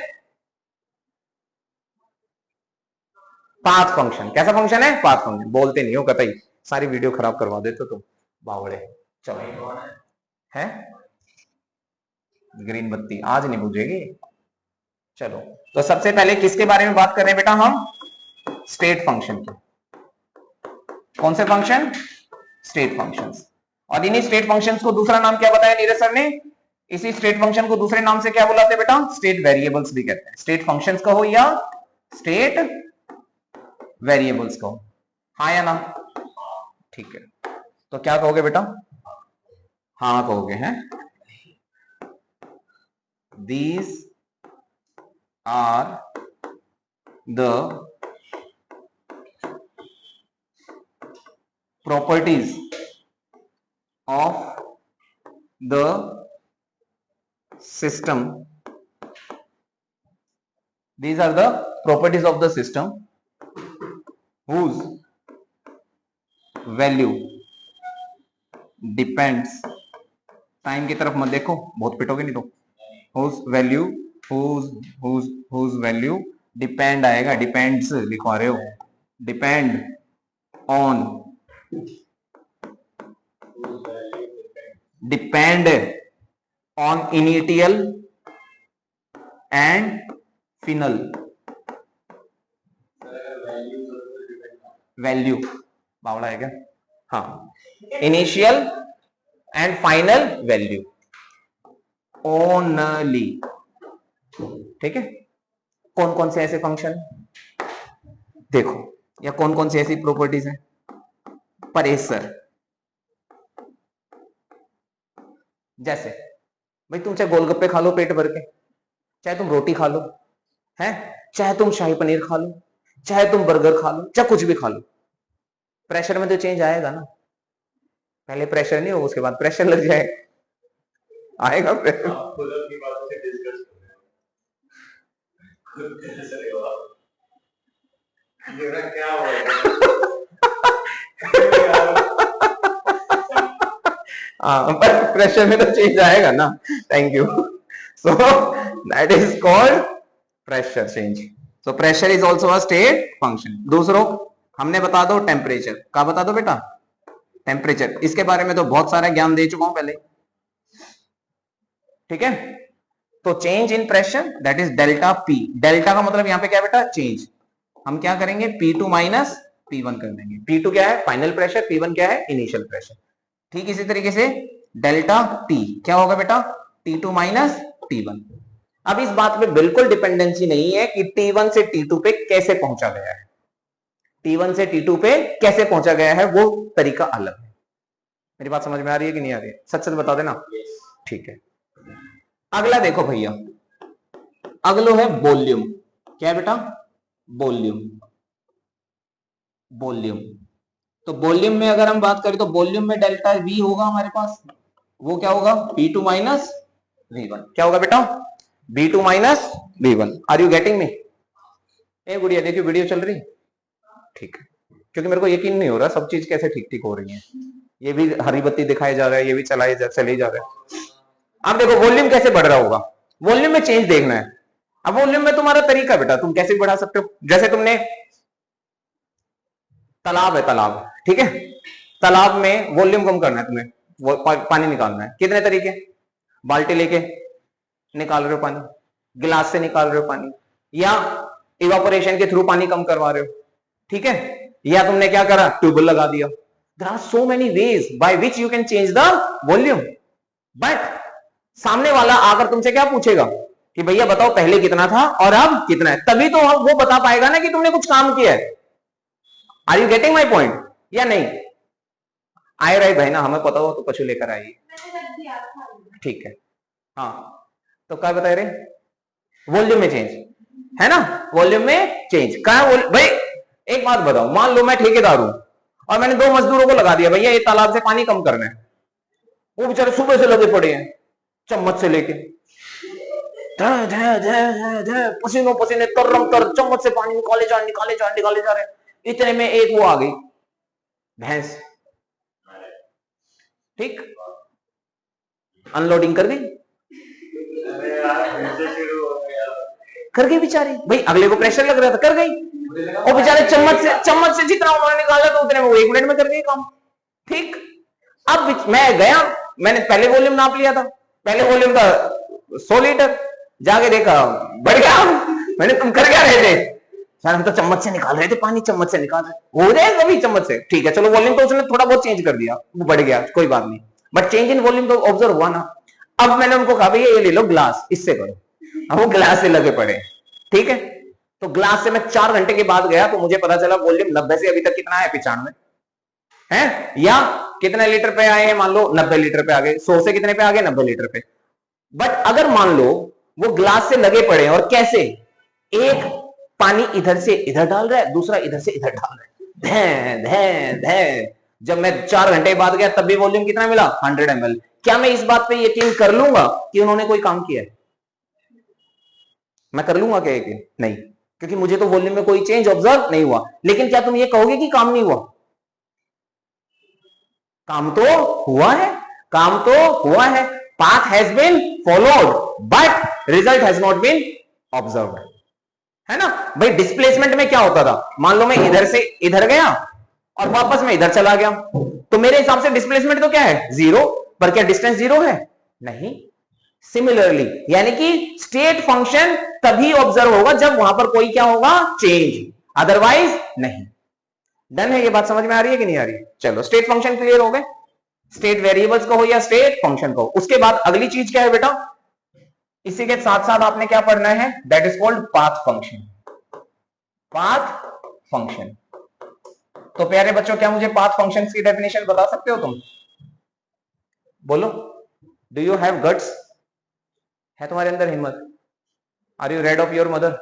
Path function. कैसा फंक्शन है? Path function. बोलते नहीं हो कतई, सारी वीडियो खराब करवा देते हो तुम बावड़े। चलो है ग्रीन बत्ती आज नहीं बुझेगी। चलो तो सबसे पहले किसके बारे में बात कर रहे हैं बेटा हम? स्टेट फंक्शन की। कौन से फंक्शन? State functions. और इन्हीं स्टेट फंक्शंस को दूसरा नाम क्या बताया नीरज सर ने? इसी स्टेट फंक्शन को दूसरे नाम से क्या बुलाते हैं बेटा? स्टेट वेरिएबल्स भी कहते हैं। स्टेट फंक्शंस कहो या स्टेट वेरिएबल्स कहो, हाँ या ना? ठीक है, तो क्या कहोगे बेटा? हाँ कहोगे हैं। These are the properties of the system. These are the properties of the system whose value depends, time की तरफ मत देखो, बहुत पिटोगे नहीं तो। whose value depend आएगा, depends लिखवा रहे हो, depend on initial and final value. बावड़ा है क्या? हाँ, initial and final value only. ठीक है, कौन कौन से ऐसे फंक्शन देखो, या कौन कौन सी ऐसी प्रॉपर्टीज हैं? परेश सर, जैसे भाई तुम चाहे गोलगप्पे खा लो पेट भर के, चाहे तुम रोटी खा लो है, चाहे तुम शाही पनीर खा लो, चाहे तुम बर्गर खा लो, चाहे कुछ भी खा लो, प्रेशर में तो चेंज आएगा ना। पहले प्रेशर नहीं हो, उसके बाद प्रेशर लग जाए, आएगा प्रेशर। पर प्रेशर में तो चेंज आएगा ना। Thank you. So that is called pressure change. So pressure is also a state function. दूसरों हमने बता दो टेम्परेचर का, बता दो बेटा टेम्परेचर। इसके बारे में तो बहुत सारा ज्ञान दे चुका हूं पहले, ठीक है। तो change in pressure that is delta P. Delta का मतलब यहां पे क्या बेटा? चेंज। हम क्या करेंगे? P2 माइनस P1 कर देंगे। P2 क्या है? फाइनल प्रेशर, P1 क्या है? Initial pressure. ठीक इसी तरीके से डेल्टा T क्या होगा बेटा? T2 minus T1। अब इस बात पे बिल्कुल डिपेंडेंसी नहीं है कि T1 से T2 पे कैसे पहुंचा गया है, T1 से T2 पे कैसे पहुंचा गया है वो तरीका अलग है। मेरी बात समझ में आ रही है कि नहीं आ रही है? सच सच बता देना। ठीक है, अगला देखो भैया, अगलो है वॉल्यूम। क्या है बेटा? वॉल्यूम। वॉल्यूम, तो वॉल्यूम में अगर हम बात करें तो वॉल्यूम में डेल्टा V होगा हमारे पास, वो क्या होगा? V2 minus V1। क्या होगा बेटा? V2 minus V1। Are you getting me? ए गुड़िया देखिए वीडियो चल रही, ठीक है, क्योंकि मेरे को यकीन नहीं हो रहा सब चीज कैसे ठीक ठीक हो रही है। ये भी हरी बत्ती दिखाई जा रहा है, ये भी चले जा रहा है। अब देखो वॉल्यूम कैसे बढ़ रहा होगा, वॉल्यूम में चेंज देखना है। अब वॉल्यूम में तुम्हारा तरीका बेटा, तुम कैसे भी बढ़ा सकते हो। जैसे तुमने तालाब है, तालाब, ठीक है, तालाब में वॉल्यूम कम करना है तुम्हें, वो पानी निकालना है। कितने तरीके? बाल्टी लेके निकाल रहे हो पानी, गिलास से निकाल रहे हो पानी, या इवापोरेशन के थ्रू पानी कम करवा रहे हो, ठीक है, या तुमने क्या करा? ट्यूबवेल लगा दिया। There are so many ways by which you can change the volume. But सामने वाला आकर तुमसे क्या पूछेगा कि भैया बताओ पहले कितना था और अब कितना है, तभी तो वो बता पाएगा ना कि तुमने कुछ काम किया है। Are you getting my point या नहीं? आए रहे भाई ना, हमें पता हो तो पशु लेकर आइए, ठीक है। हाँ तो क्या बता रहे? वॉल्यूम में चेंज है ना, वॉल्यूम में चेंज कहा भाई। एक बात बताओ, मान लो मैं ठेकेदार हूं और मैंने 2 मजदूरों को लगा दिया, भैया ये तालाब से पानी कम करना है। वो बेचारे सुबह से लगे पड़े हैं, चम्मच से लेके पसीनों पसीने तर चम्मच से पानी निकाले जा रहे। इतने में एक वो आ गई भैंस, ठीक, अनलोडिंग कर गई बेचारी। भाई अगले को प्रेशर लग रहा था, कर गई। और बेचारे चम्मच से जितना उन्होंने निकाला तो उतने में वो 1 मिनट में कर दिए काम। ठीक, अब मैं गया, मैंने पहले वॉल्यूम नाप लिया था, पहले वॉल्यूम था 100 लीटर, जाके देखा बढ़ गया। मैंने तुम कर क्या रहे थे? सर हम तो चम्मच से निकाल रहे थे पानी, चम्मच से निकाल रहे, हो जाएगा कभी चम्मच से, ठीक है चलो वॉल्यूम तो उसने थोड़ा बहुत चेंज कर दिया, वो बढ़ गया कोई बात नहीं, बट चेंज इन वॉल्यूम तो ऑब्जर्व हुआ ना। अब मैंने उनको कहा भैया ये ले लो ग्लास, इससे करो, अब वो ग्लास से लगे पड़े। ठीक है, तो ग्लास से मैं 4 घंटे के बाद गया तो मुझे पता चला वॉल्यूम 90 से अभी तक कितना है, 95 है, या कितने लीटर पे आए हैं, मान लो 90 लीटर पे आ गए, 100 से कितने पे आ गए, 90 लीटर पे। बट अगर मान लो वो ग्लास से लगे पड़े हैं, और कैसे, एक पानी इधर से इधर डाल रहा है, दूसरा इधर से इधर डाल रहा है, धै धै धै। जब मैं 4 घंटे बाद गया तब भी वॉल्यूम कितना मिला, 100 ml। क्या मैं इस बात पे यकीन कर लूंगा कि उन्होंने कोई काम किया है? मैं कर लूंगा क्या यकीन? नहीं, क्योंकि मुझे तो वॉल्यूम में कोई चेंज ऑब्जर्व नहीं हुआ। लेकिन क्या तुम ये कहोगे कि काम नहीं हुआ? काम तो हुआ है, काम तो हुआ है, path has been followed but result has not been observed, है ना भाई। डिस्प्लेसमेंट में क्या होता था, मान लो मैं इधर से इधर गया और वापस मैं इधर चला गया, तो मेरे हिसाब से डिस्प्लेसमेंट तो क्या है, 0, पर क्या डिस्टेंस 0 है? नहीं। सिमिलरली यानी कि स्टेट फंक्शन तभी ऑब्जर्व होगा जब वहां पर कोई क्या होगा, चेंज, अदरवाइज नहीं। डन है, ये बात समझ में आ रही है कि नहीं आ रही है? चलो स्टेट फंक्शन क्लियर हो गए, स्टेट वेरिएबल्स को हो या स्टेट फंक्शन को। उसके बाद अगली चीज क्या है बेटा, इसी के साथ साथ आपने क्या पढ़ना है, that is called path function. Path function, तो प्यारे बच्चों क्या मुझे पाथ फंक्शन की डेफिनेशन बता सकते हो तुम? बोलो, डू यू हैव गट्स? है तुम्हारे अंदर हिम्मत? Are you red of your mother?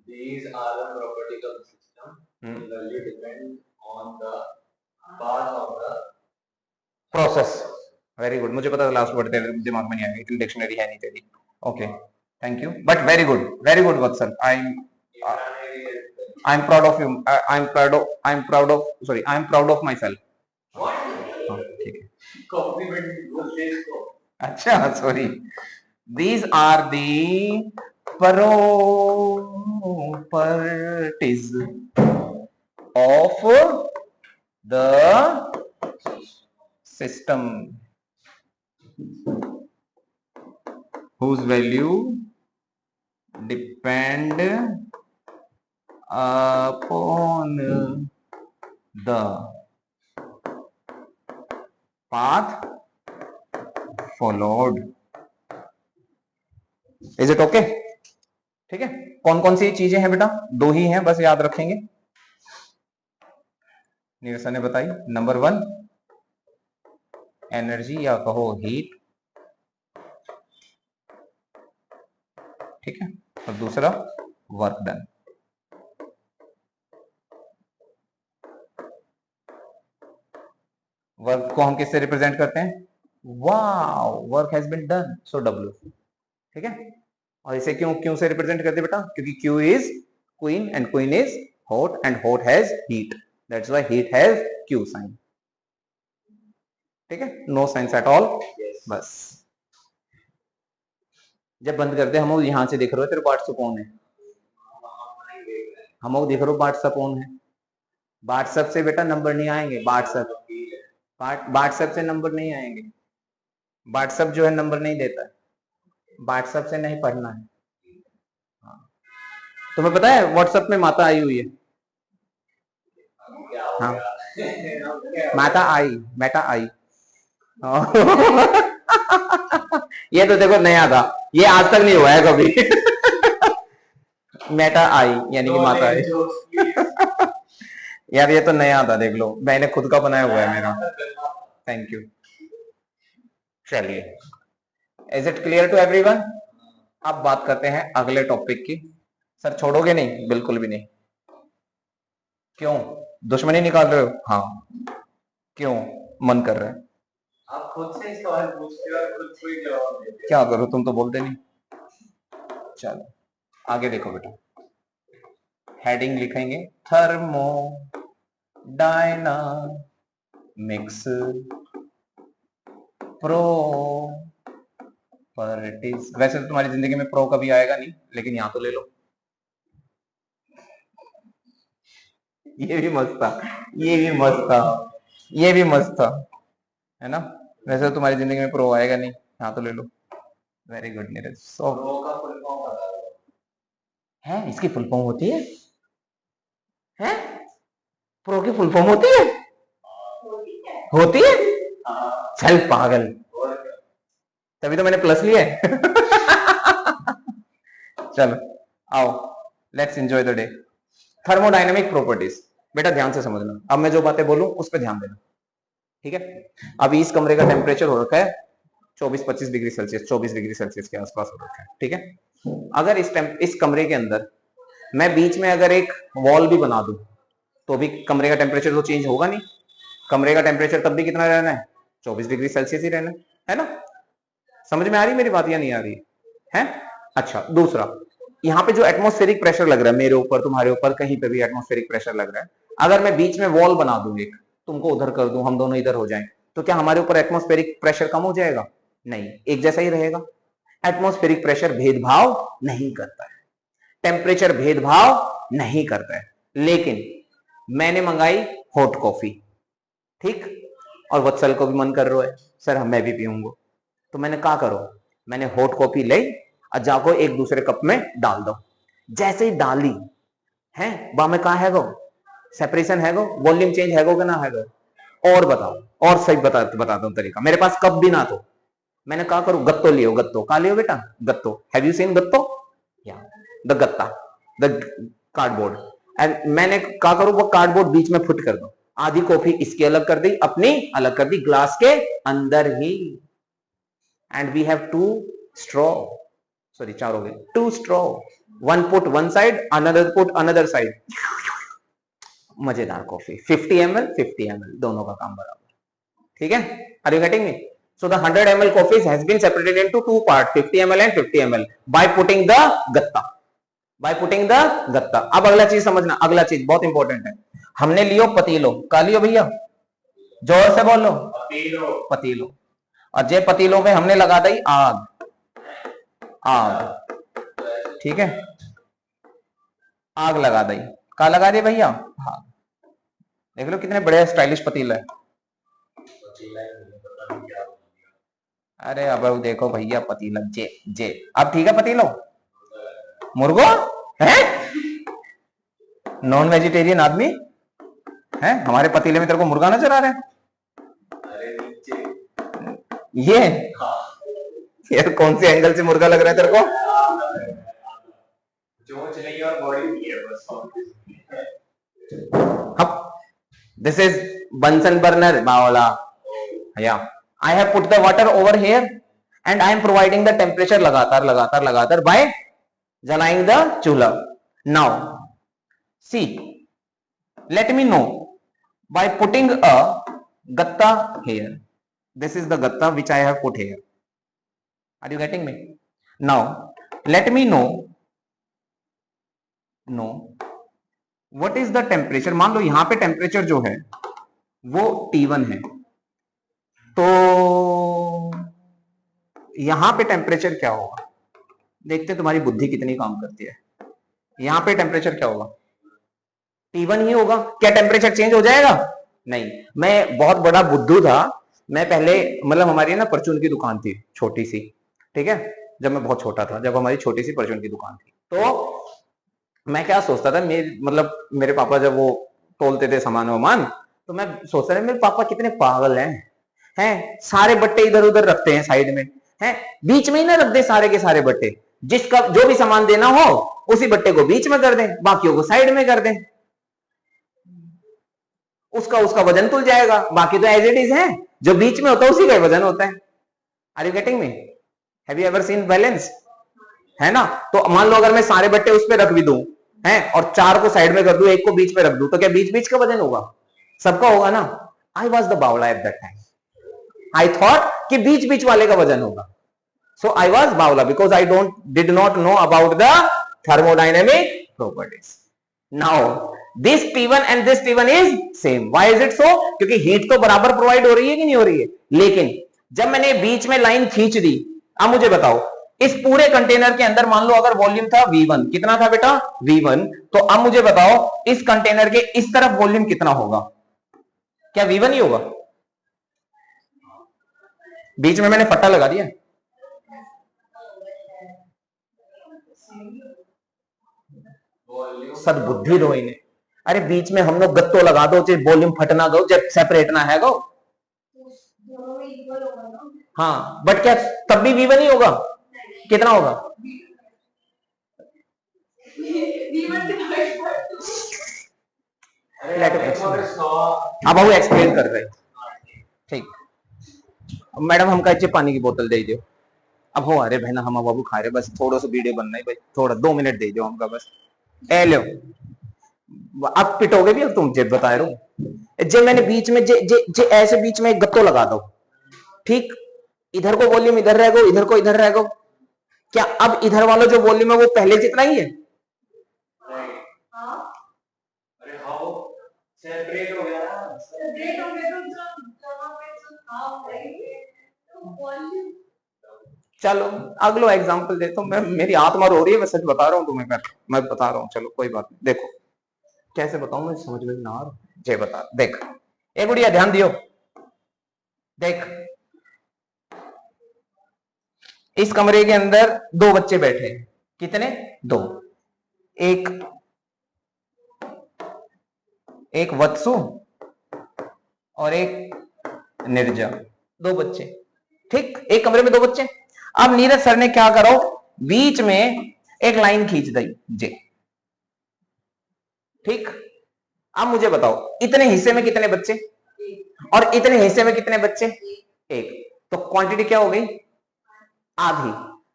These are the properties of the system. The value depends on the path of the process. Very good, मुझे पता था लास्ट वर्ड तेरे दिमाग में नहीं आएगा, इतनी डिक्शनरी है नहीं तेरी। Okay, thank you, but very good Vatsal, I am proud of you, I am proud of myself. ठीक है, अच्छा sorry, these are the properties of the system whose value depend upon the path followed. Is it okay? ठीक है, कौन कौन सी चीजें हैं बेटा? 2 ही हैं, बस याद रखेंगे। नीरसा ने बताई, नंबर 1 एनर्जी या कहो हीट, ठीक है, और दूसरा वर्क डन। वर्क को हम किससे रिप्रेजेंट करते हैं, wow, work has been done, so W. ठीक है, और इसे क्यों से रिप्रेजेंट करते बेटा, क्योंकि Q is queen and queen is hot and hot has heat, that's why heat has Q sign. ठीक है, नो साइंस एट ऑल, बस। जब बंद करते हम यहां से देख रहे हो तेरे व्हाट्सएप ऑन है, हम देख रहे हो व्हाट्सएप ऑन है। व्हाट्सएप से बेटा नंबर नहीं आएंगे, व्हाट्सएप से नंबर नहीं आएंगे, व्हाट्सएप जो है नंबर नहीं देता है, व्हाट्सएप से नहीं पढ़ना है। तुम्हें पता है व्हाट्सएप में माता आई हुई है? हाँ, माता आई, बेटा आई। ये तो देखो नया था, ये आज तक नहीं हुआ है कभी। मेटा आई यानी कि माता आई। यार ये तो नया था, देख लो, मैंने खुद का बनाया हुआ है मेरा। Thank you. चलिए, is it clear to everyone? अब बात करते हैं अगले टॉपिक की। सर छोड़ोगे नहीं? बिल्कुल भी नहीं। क्यों, दुश्मनी निकाल रहे हो? हाँ, क्यों मन कर रहा है? आप खुद से सवाल पूछते हो और खुद को ही जवाब देते हो। क्या करो, तुम तो बोलते नहीं। चलो आगे देखो बेटा, हेडिंग लिखेंगे थर्मो डायनामिक्स प्रॉपर्टीज। वैसे तो तुम्हारी जिंदगी में प्रो कभी आएगा नहीं, लेकिन यहां तो ले लो, ये भी मस्त था, ये भी मस्त था, ये भी मस्त था, है ना। वैसे तो तुम्हारी जिंदगी में प्रो आएगा नहीं, हाँ तो ले लो। Very good Neeraj. So pro का फुल फॉर्म बता दो। है, इसकी फुल फॉर्म होती है? प्रो की फुल फॉर्म होती है? होती है? हाँ। चल पागल, और क्या? तभी तो मैंने प्लस लिया है। चलो आओ, let's enjoy the day. Thermodynamic properties, बेटा ध्यान से समझना, अब मैं जो बातें बोलूं उस पर ध्यान देना, ठीक है। अभी इस कमरे का टेम्परेचर हो रखा है 24-25 डिग्री सेल्सियस, 24 डिग्री सेल्सियस के आसपास हो रखा है, ठीक है। अगर इस कमरे के अंदर मैं बीच में अगर एक वॉल भी बना दूं तो भी कमरे का टेम्परेचर तो चेंज होगा नहीं। कमरे का टेम्परेचर तब भी कितना रहना है? 24 डिग्री सेल्सियस ही रहना है ना। समझ में आ रही मेरी बात या नहीं आ रही है? अच्छा, दूसरा, यहाँ पे जो एटमॉस्फेरिक प्रेशर लग रहा है मेरे ऊपर, तुम्हारे ऊपर, कहीं पे भी एटमॉस्फेरिक प्रेशर लग रहा है, अगर मैं बीच में वॉल बना दूं एक, तुमको उधर कर दूं, हम दोनों इधर हो जाएं, तो क्या हमारे ऊपर एटमॉस्फेरिक प्रेशर कम हो जाएगा? नहीं, एक जैसा ही रहेगा। एटमॉस्फेरिक प्रेशर भेदभाव नहीं करता है, टेम्परेचर भेदभाव नहीं करता है। लेकिन मैंने मंगाई हॉट कॉफी, ठीक, और वत्सल को भी मन कर रहा है, सर मैं भी पीऊंगा, तो मैंने कहा करो, मैंने हॉट कॉफी ली और जाको एक दूसरे कप में डाल दो। जैसे ही डाली है, बा में कहा है गो सेपरेशन है गो, वॉल्यूम चेंज है गो कि ना है गो? और बताओ, और सही बताता हूं तरीका, मेरे पास कप भी ना तो मैंने कहा करूं, गत्तो लियो, गत्तो कहा लियो बेटा, गत्तो, हैव यू सीन गत्तो? या द गत्ता, द कार्डबोर्ड, एंड मैंने कहा करूं वो कार्डबोर्ड बीच में फुट कर दो, आधी कॉफी इसकी अलग कर दी, अपनी अलग कर दी, ग्लास के अंदर ही, and we have 2 straw, sorry 4 हो गए, 2 straw, one put one side, another put another side, मजेदार कॉफी, 50 ml 50 ml, दोनों का काम बराबर, ठीक है। Are you getting me? So the 100 ml coffee has been separated into 2 parts, 50 ml and 50 ml, by putting the gatta, by putting the gatta। अब अगला चीज समझना, अगला चीज बहुत इंपॉर्टेंट है। हमने लियो पतीलो, का लियो भैया, जोर से बोलो, पतीलो। पतीलो, और जे पतीलों में हमने लगा दी आग, आग, ठीक है, आग लगा दी, का लगा दी भैया? हाँ, देख लो कितने बड़े स्टाइलिश पतीला है। अरे अब देखो भैया पतीला, जे अब ठीक है, पतीलो मुर्गो है, नॉन वेजिटेरियन आदमी है, हमारे पतीले में तेरे को मुर्गा नजर आ रहा है? ये यार कौन से एंगल से मुर्गा लग रहा है तेरे को? चोंच नहीं और बॉडी भी है बस। दिस इज बंसन बर्नर बावला, या I have put the water over here and I am providing the temperature लगातार लगातार लगातार by जलाएंगे the चूल्हा। Now see, let me know by putting a gatta here, this is the gatta which I have put here, are you getting me? Now let me know what is the temperature। मान लो यहां पे temperature जो है वो T1 है, तो यहां पे टेम्परेचर क्या होगा? देखते तुम्हारी बुद्धि कितनी काम करती है। यहां पे टेम्परेचर क्या होगा? T1 ही होगा। क्या टेम्परेचर चेंज हो जाएगा? नहीं। मैं बहुत बड़ा बुद्धू था, मैं पहले, मतलब हमारी ना परचून की दुकान थी छोटी सी, ठीक है, जब मैं बहुत छोटा था, जब हमारी छोटी सी परचून की दुकान थी, तो मैं क्या सोचता था, मेरे पापा जब वो तोलते थे सामान वामान, तो मैं सोचता था मेरे पापा कितने पागल हैं, सारे बट्टे इधर उधर रखते हैं साइड में, हैं, बीच में ही ना रख दे सारे के सारे बट्टे, जिसका जो भी सामान देना हो उसी बट्टे को बीच में कर दें, बाकियों को साइड में कर दें, उसका वजन तुल जाएगा, बाकी तो एज इट इज है, जो बीच में होता है उसी का वजन होता है। Are you getting me? Have you ever seen balance? है ना। तो मान लो अगर मैं सारे बट्टे उस पर रख भी दूं, हैं, और 4 को साइड में कर दूं, 1 को बीच में रख दूं, तो क्या बीच बीच का वजन होगा? सबका होगा ना। आई वॉज द बावला at that time, I thought कि बीच बीच वाले का वजन होगा, so I was बावला because I did not know about the thermodynamic properties। now this T1 and this T1 is same। why is it so? क्योंकि heat तो बराबर प्रोवाइड हो रही है कि नहीं हो रही है, लेकिन जब मैंने बीच में लाइन खींच दी, अब मुझे बताओ इस पूरे कंटेनर के अंदर मान लो अगर वॉल्यूम था V1, कितना था बेटा V1, तो अब मुझे बताओ इस कंटेनर के इस तरफ वॉल्यूम कितना होगा? क्या V1 ही होगा? बीच में मैंने फट्टा लगा दिया। सदबुद्धि दो इन्हें। अरे बीच में हम लोग गत्तो लगा दो, चाहे वॉल्यूम फटना दो, जब सेपरेट ना है गो। हाँ बट क्या तब भी V1 ही होगा? कितना होगा? अब बाबू एक्सप्लेन कर रहे, ठीक। मैडम हमका अच्छे पानी की बोतल दे दो। अब हो अरे बहना हम बाबू खा रहे, बस थोड़ा सा वीडियो बनना है भाई, थोड़ा 2 मिनट दे दो हमका बस। ए लो अब पिटोगे भी, अब तुम जे बता रहे हो जे मैंने बीच में जे जे जे ऐसे बीच में एक गत्तो लगा दो, ठीक। इधर को वॉल्यूम इधर रह गो, इधर को इधर रह गो। क्या अब इधर वाला जो वॉल्यूम है वो पहले जितना ही है? अरे हाउ सेपरेट हो गया ना, सेपरेट हो गया तो जहां पे हाफ रहेंगे तो वॉल्यूम। चलो अगलो एग्जांपल देता हूं मैं, मेरी आत्मा रो रही है, मैं सच बता रहा हूं तुम्हें, मैं बता रहा हूं। चलो कोई बात नहीं, देखो कैसे बताऊं मैं, समझ में ना आ रहा, जय बता। देख ए गुड़िया ध्यान दियो, देख इस कमरे के अंदर 2 बच्चे बैठे, कितने? 2। एक वत्सु और एक निर्जा, 2 बच्चे, ठीक। एक कमरे में 2 बच्चे। अब नीरज सर ने क्या करो, बीच में एक लाइन खींच दी जे, ठीक। अब मुझे बताओ इतने हिस्से में कितने बच्चे और इतने हिस्से में कितने बच्चे? 1। तो क्वांटिटी क्या हो गई? आधी।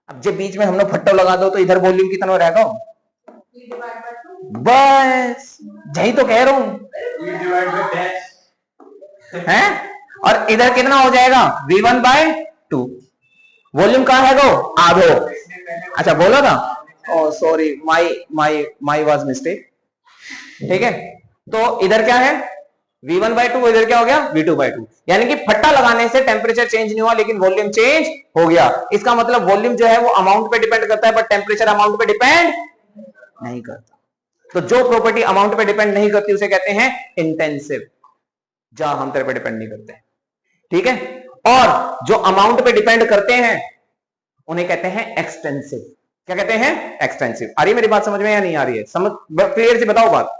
अब जब बीच में हम लोग फट्टो लगा दो तो इधर वॉल्यूम कितना रहेगा? बस यही तो कह रहा हूं है। और इधर कितना हो जाएगा? V1/2। वॉल्यूम कहां है गो? आधो। अच्छा बोला था, ओ सॉरी, माई वाज मिस्टेक, ठीक है। तो इधर क्या है? V1/2, इधर क्या हो गया? V2/2। यानी कि फट्टा लगाने से टेम्परेचर चेंज नहीं हुआ लेकिन वॉल्यूम चेंज हो गया। इसका मतलब वॉल्यूम जो है वो अमाउंट पे डिपेंड करता है, बट टेम्परेचर अमाउंट पे डिपेंड नहीं करता। तो जो प्रॉपर्टी अमाउंट पे डिपेंड नहीं करती उसे कहते हैं इंटेंसिव। जा हम तेरे पे डिपेंड नहीं करते, ठीक है। और जो अमाउंट पे डिपेंड करते हैं उन्हें कहते हैं एक्सटेंसिव। क्या कहते हैं? एक्सटेंसिव। आ रही है मेरी बात समझ में या नहीं आ रही है? समझ क्लियर से बताओ, बात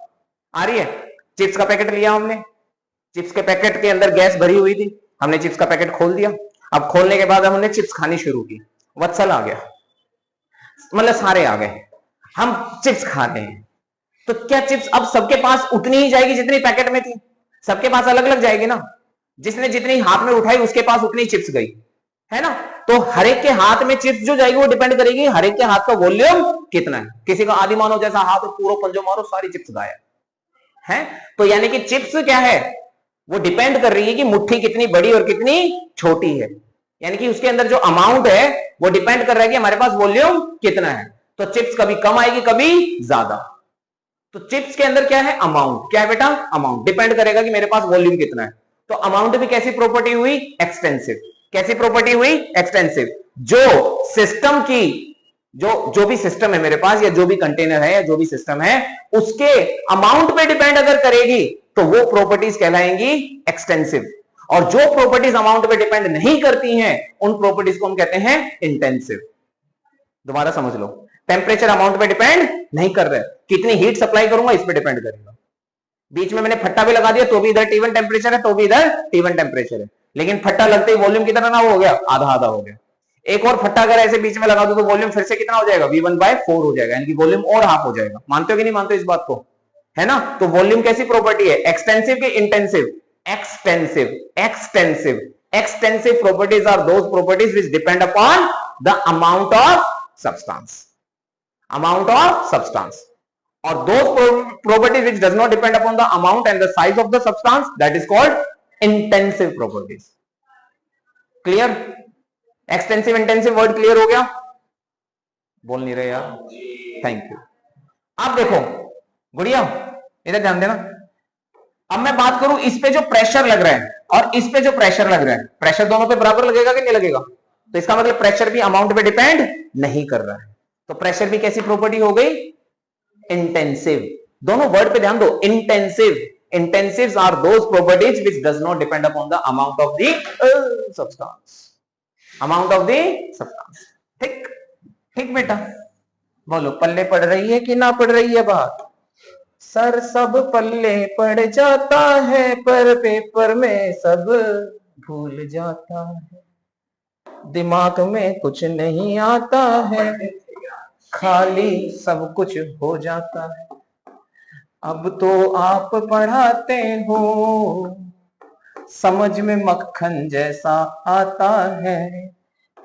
आ रही है? चिप्स का पैकेट लिया हमने, चिप्स के पैकेट के अंदर गैस भरी हुई थी, हमने चिप्स का पैकेट खोल दिया। अब खोलने के बाद हमने चिप्स खानी शुरू की, वत्सल आ गया, मतलब सारे आ गए, हम चिप्स खा रहे हैं। तो क्या चिप्स अब सबके पास उतनी ही जाएगी जितनी पैकेट में थी? सबके पास अलग अलग जाएगी ना। जिसने जितनी हाथ में उठाई उसके पास उतनी चिप्स गई, है ना। तो हर एक के हाथ में चिप्स जो जाएगी वो डिपेंड करेगी हर एक के हाथ का वॉल्यूम कितना है। किसी का आदि मानो जैसा हाथ पूरा पंजो मारो सारी चिप्स गायब है। तो यानी कि चिप्स क्या है, वो डिपेंड कर रही है कि मुट्ठी कितनी बड़ी और कितनी छोटी है। यानी कि उसके अंदर जो अमाउंट है वो डिपेंड कर रहा है कि हमारे पास वॉल्यूम कितना है। तो चिप्स कभी कम आएगी कभी ज्यादा। तो चिप्स के अंदर क्या है? अमाउंट। क्या है बेटा? अमाउंट। डिपेंड करेगा कि मेरे पास वॉल्यूम कितना है। तो अमाउंट भी कैसी प्रॉपर्टी हुई? एक्सटेंसिव। कैसी प्रॉपर्टी हुई? एक्सटेंसिव। जो सिस्टम की जो भी सिस्टम है मेरे पास, या जो भी कंटेनर है या जो भी सिस्टम है, उसके अमाउंट पे डिपेंड अगर करेगी तो वो प्रॉपर्टीज कहलाएंगी एक्सटेंसिव। और जो प्रॉपर्टीज अमाउंट पे डिपेंड नहीं करती हैं उन प्रॉपर्टीज को हम कहते हैं इंटेंसिव। दोबारा समझ लो, टेम्परेचर अमाउंट पे डिपेंड नहीं कर रहे, कितनी हीट सप्लाई करूंगा इस पे डिपेंड करेगा। बीच में मैंने फट्टा भी लगा दिया तो भी इधर T1 टेम्परेचर है, तो भी इधर T1 टेम्परेचर है, लेकिन फट्टा लगते ही वॉल्यूम कितना ना हो गया? आधा आधा हो गया। एक और फट्टा अगर ऐसे बीच में लगा दो तो वॉल्यूम फिर से कितना हो जाएगा? V1/4 हो जाएगा, यानी कि वॉल्यूम और हाफ हो जाएगा। मानते हो कि नहीं मानते हो इस बात को? है ना। तो वॉल्यूम कैसी प्रॉपर्टी है? एक्सटेंसिव की intensive? Extensive. Extensive. Extensive properties are those properties which depend upon the amount of substance. Amount of substance. Or those properties which does not depend upon the amount and the size of the substance, that is called intensive properties. Clear? Extensive intensive word clear हो गया? बोल नहीं रहे यार, thank you. अब देखो गुड़िया इधर ध्यान देना। अब मैं बात करूं इस पे जो प्रेशर लग रहा है और इस पे जो प्रेशर लग रहा है, प्रेशर दोनों पे बराबर लगेगा कि नहीं लगेगा? तो इसका मतलब प्रेशर भी अमाउंट पे डिपेंड नहीं कर रहा है। तो प्रेशर भी कैसी प्रॉपर्टी हो गई? इंटेंसिव। दोनों वर्ड पे ध्यान दो, intensive. Intensives are those properties which does not depend upon the amount of the substance, amount of the substance. ठीक ठीक बेटा, बोलो पल्ले पड़ रही है कि ना पड़ रही है बात? सर सब पल्ले पड़ जाता है पर पेपर में सब भूल जाता है, दिमाग में कुछ नहीं आता है, खाली सब कुछ हो जाता है। अब तो आप पढ़ाते हो, समझ में मक्खन जैसा आता है,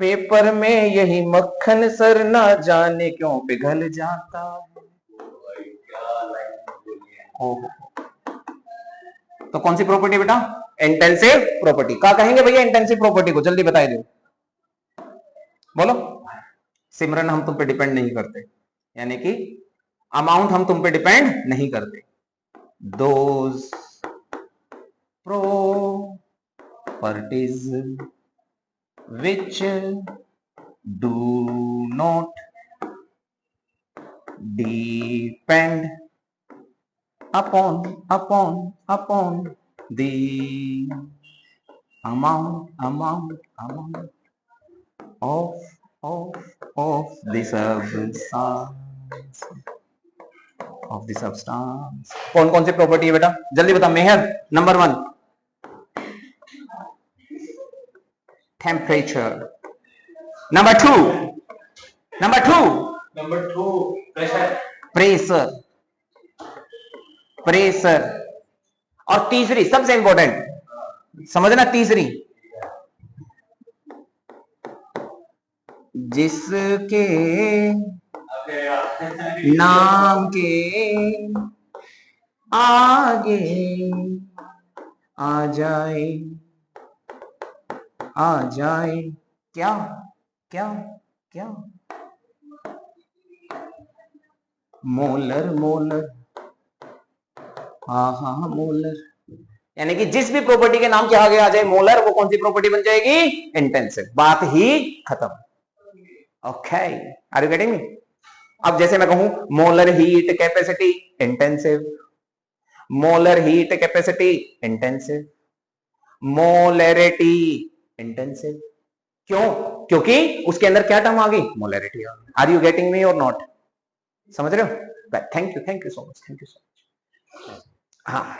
पेपर में यही मक्खन सर ना जाने क्यों पिघल जाता है। तो कौन सी प्रॉपर्टी बेटा? Intensive property. क्या कहेंगे भैया इंटेंसिव प्रॉपर्टी को? जल्दी बताइए दो, बोलो। सिमरन हम तुम पे डिपेंड नहीं करते, यानी कि अमाउंट हम तुम पे डिपेंड नहीं करते। Those properties which do not depend upon the amount of the substance। कौन कौन सी प्रॉपर्टी है बेटा? जल्दी बता मेहर। नंबर 1 temperature, number 2 pressure, और तीसरी सबसे इंपॉर्टेंट समझना, तीसरी जिसके नाम के आगे आ जाए क्या क्या क्या? मोलर। हाँ मोलर, यानी कि जिस भी प्रॉपर्टी के नाम के आगे आ जाए मोलर, वो कौन सी प्रॉपर्टी बन जाएगी? इंटेंसिव। बात ही खत्म। Okay, are you getting me? अब जैसे मैं कहूं molar heat capacity intensive, molar heat capacity intensive, molarity intensive. क्यों? क्योंकि उसके अंदर क्या टर्म आ गई? Molarity. Are you getting me or not? समझ रहे हो? Thank you so much. हाँ,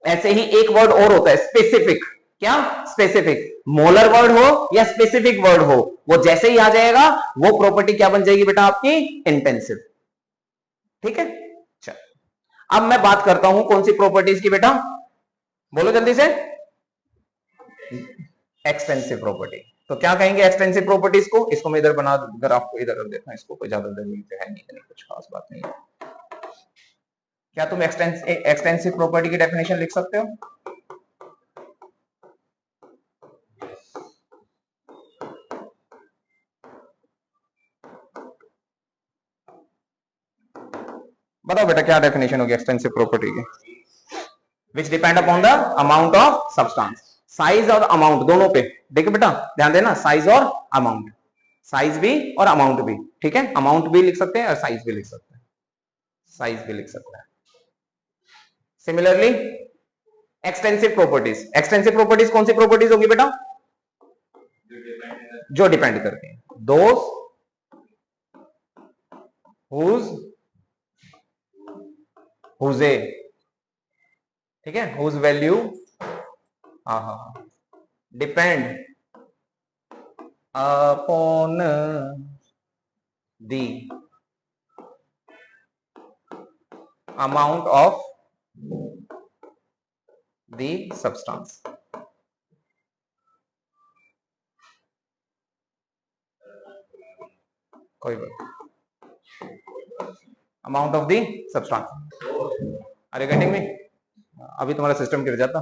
ऐसे ही एक वर्ड और होता है स्पेसिफिक। क्या? स्पेसिफिक। मोलर वर्ड हो या स्पेसिफिक वर्ड हो, वो जैसे ही आ जाएगा वो प्रॉपर्टी क्या बन जाएगी बेटा आपकी? इंटेंसिव। ठीक है, चल अब मैं बात करता हूं कौन सी प्रॉपर्टीज की बेटा? बोलो जल्दी से। Extensive property. तो क्या कहेंगे एक्सटेंसिव प्रॉपर्टीज को? इसको मैं इधर बना दूं, अगर आपको इधर देखना, इसको कोई ज्यादा जरूरी है नहीं, कुछ खास बात नहीं है। क्या तुम एक्सटेंसिव प्रॉपर्टी की डेफिनेशन लिख सकते हो? बताओ बेटा क्या डेफिनेशन होगी एक्सटेंसिव प्रॉपर्टी की? विच depend upon the amount of substance. Size और अमाउंट दोनों पे। देखो बेटा ध्यान देना, साइज और अमाउंट, साइज भी और अमाउंट भी। ठीक है, अमाउंट भी लिख सकते हैं और साइज भी लिख सकते हैं, साइज भी लिख सकते हैं। सिमिलरली एक्सटेंसिव प्रॉपर्टीज कौन सी प्रॉपर्टीज होगी बेटा? जो डिपेंड करती हैं। दोज हुज ए, ठीक है, whose value depend upon the amount of the substance. कोई बात, amount of the substance. Are you getting me? अभी तुम्हारा सिस्टम गिर जाता।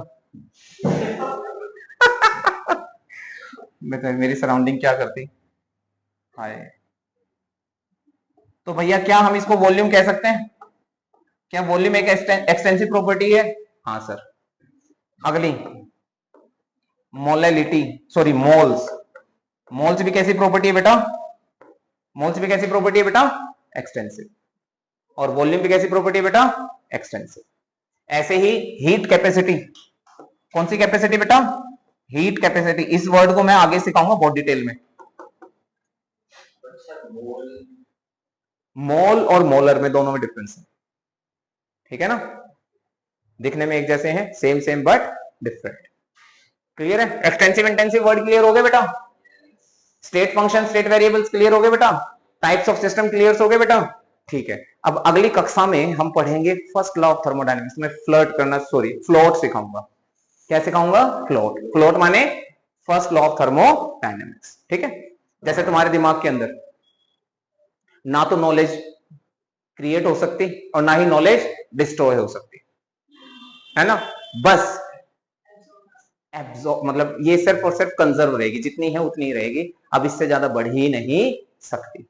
मेरी सराउंडिंग क्या करती? हाय, तो भैया क्या हम इसको वॉल्यूम कह सकते हैं? क्या वॉल्यूम एक एक्सटेंसिव प्रॉपर्टी है? हाँ सर। अगली मोलैलिटी, सॉरी मोल्स। मोल्स भी कैसी प्रॉपर्टी है बेटा? मोल्स भी कैसी प्रॉपर्टी है बेटा? एक्सटेंसिव। और वॉल्यूम भी कैसी प्रॉपर्टी है बेटा? एक्सटेंसिव। ऐसे ही हीट कैपेसिटी, कौन सी कैपेसिटी बेटा? Heat capacity. इस वर्ड को मैं आगे सिखाऊंगा बहुत डिटेल में। मोल और मोलर में दोनों में डिफरेंस है, ठीक है ना? दिखने में एक जैसे हैं, same same but different. Clear है? एक्सटेंसिव इंटेंसिव वर्ड क्लियर हो गए बेटा? State function, state variables clear हो गए बेटा? टाइप्स ऑफ सिस्टम क्लियर हो गए बेटा? ठीक है। अब अगली कक्षा में हम पढ़ेंगे फर्स्ट लॉ ऑफ थर्मोडायनेमिक्स में फ्लोट सिखाऊंगा। क्या सिखाऊंगा? फ्लोट। फ्लोट माने फर्स्ट लॉ ऑफ थर्मोडायनेमिक्स, ठीक है? जैसे तुम्हारे दिमाग के अंदर ना तो नॉलेज क्रिएट हो सकती और ना ही नॉलेज डिस्ट्रॉय हो सकती, है ना? बस एब्जॉर्ब, मतलब ये सिर्फ और सिर्फ कंजर्व रहेगी, जितनी है उतनी ही रहेगी, अब इससे ज्यादा बढ़ ही नहीं सकती।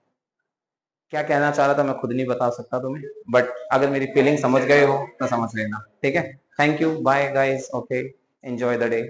क्या कहना चाह रहा था मैं खुद नहीं बता सकता तुम्हें, बट अगर मेरी फीलिंग समझ गए हो तो समझ लेना, ठीक है? Thank you, bye guys, okay, enjoy the day.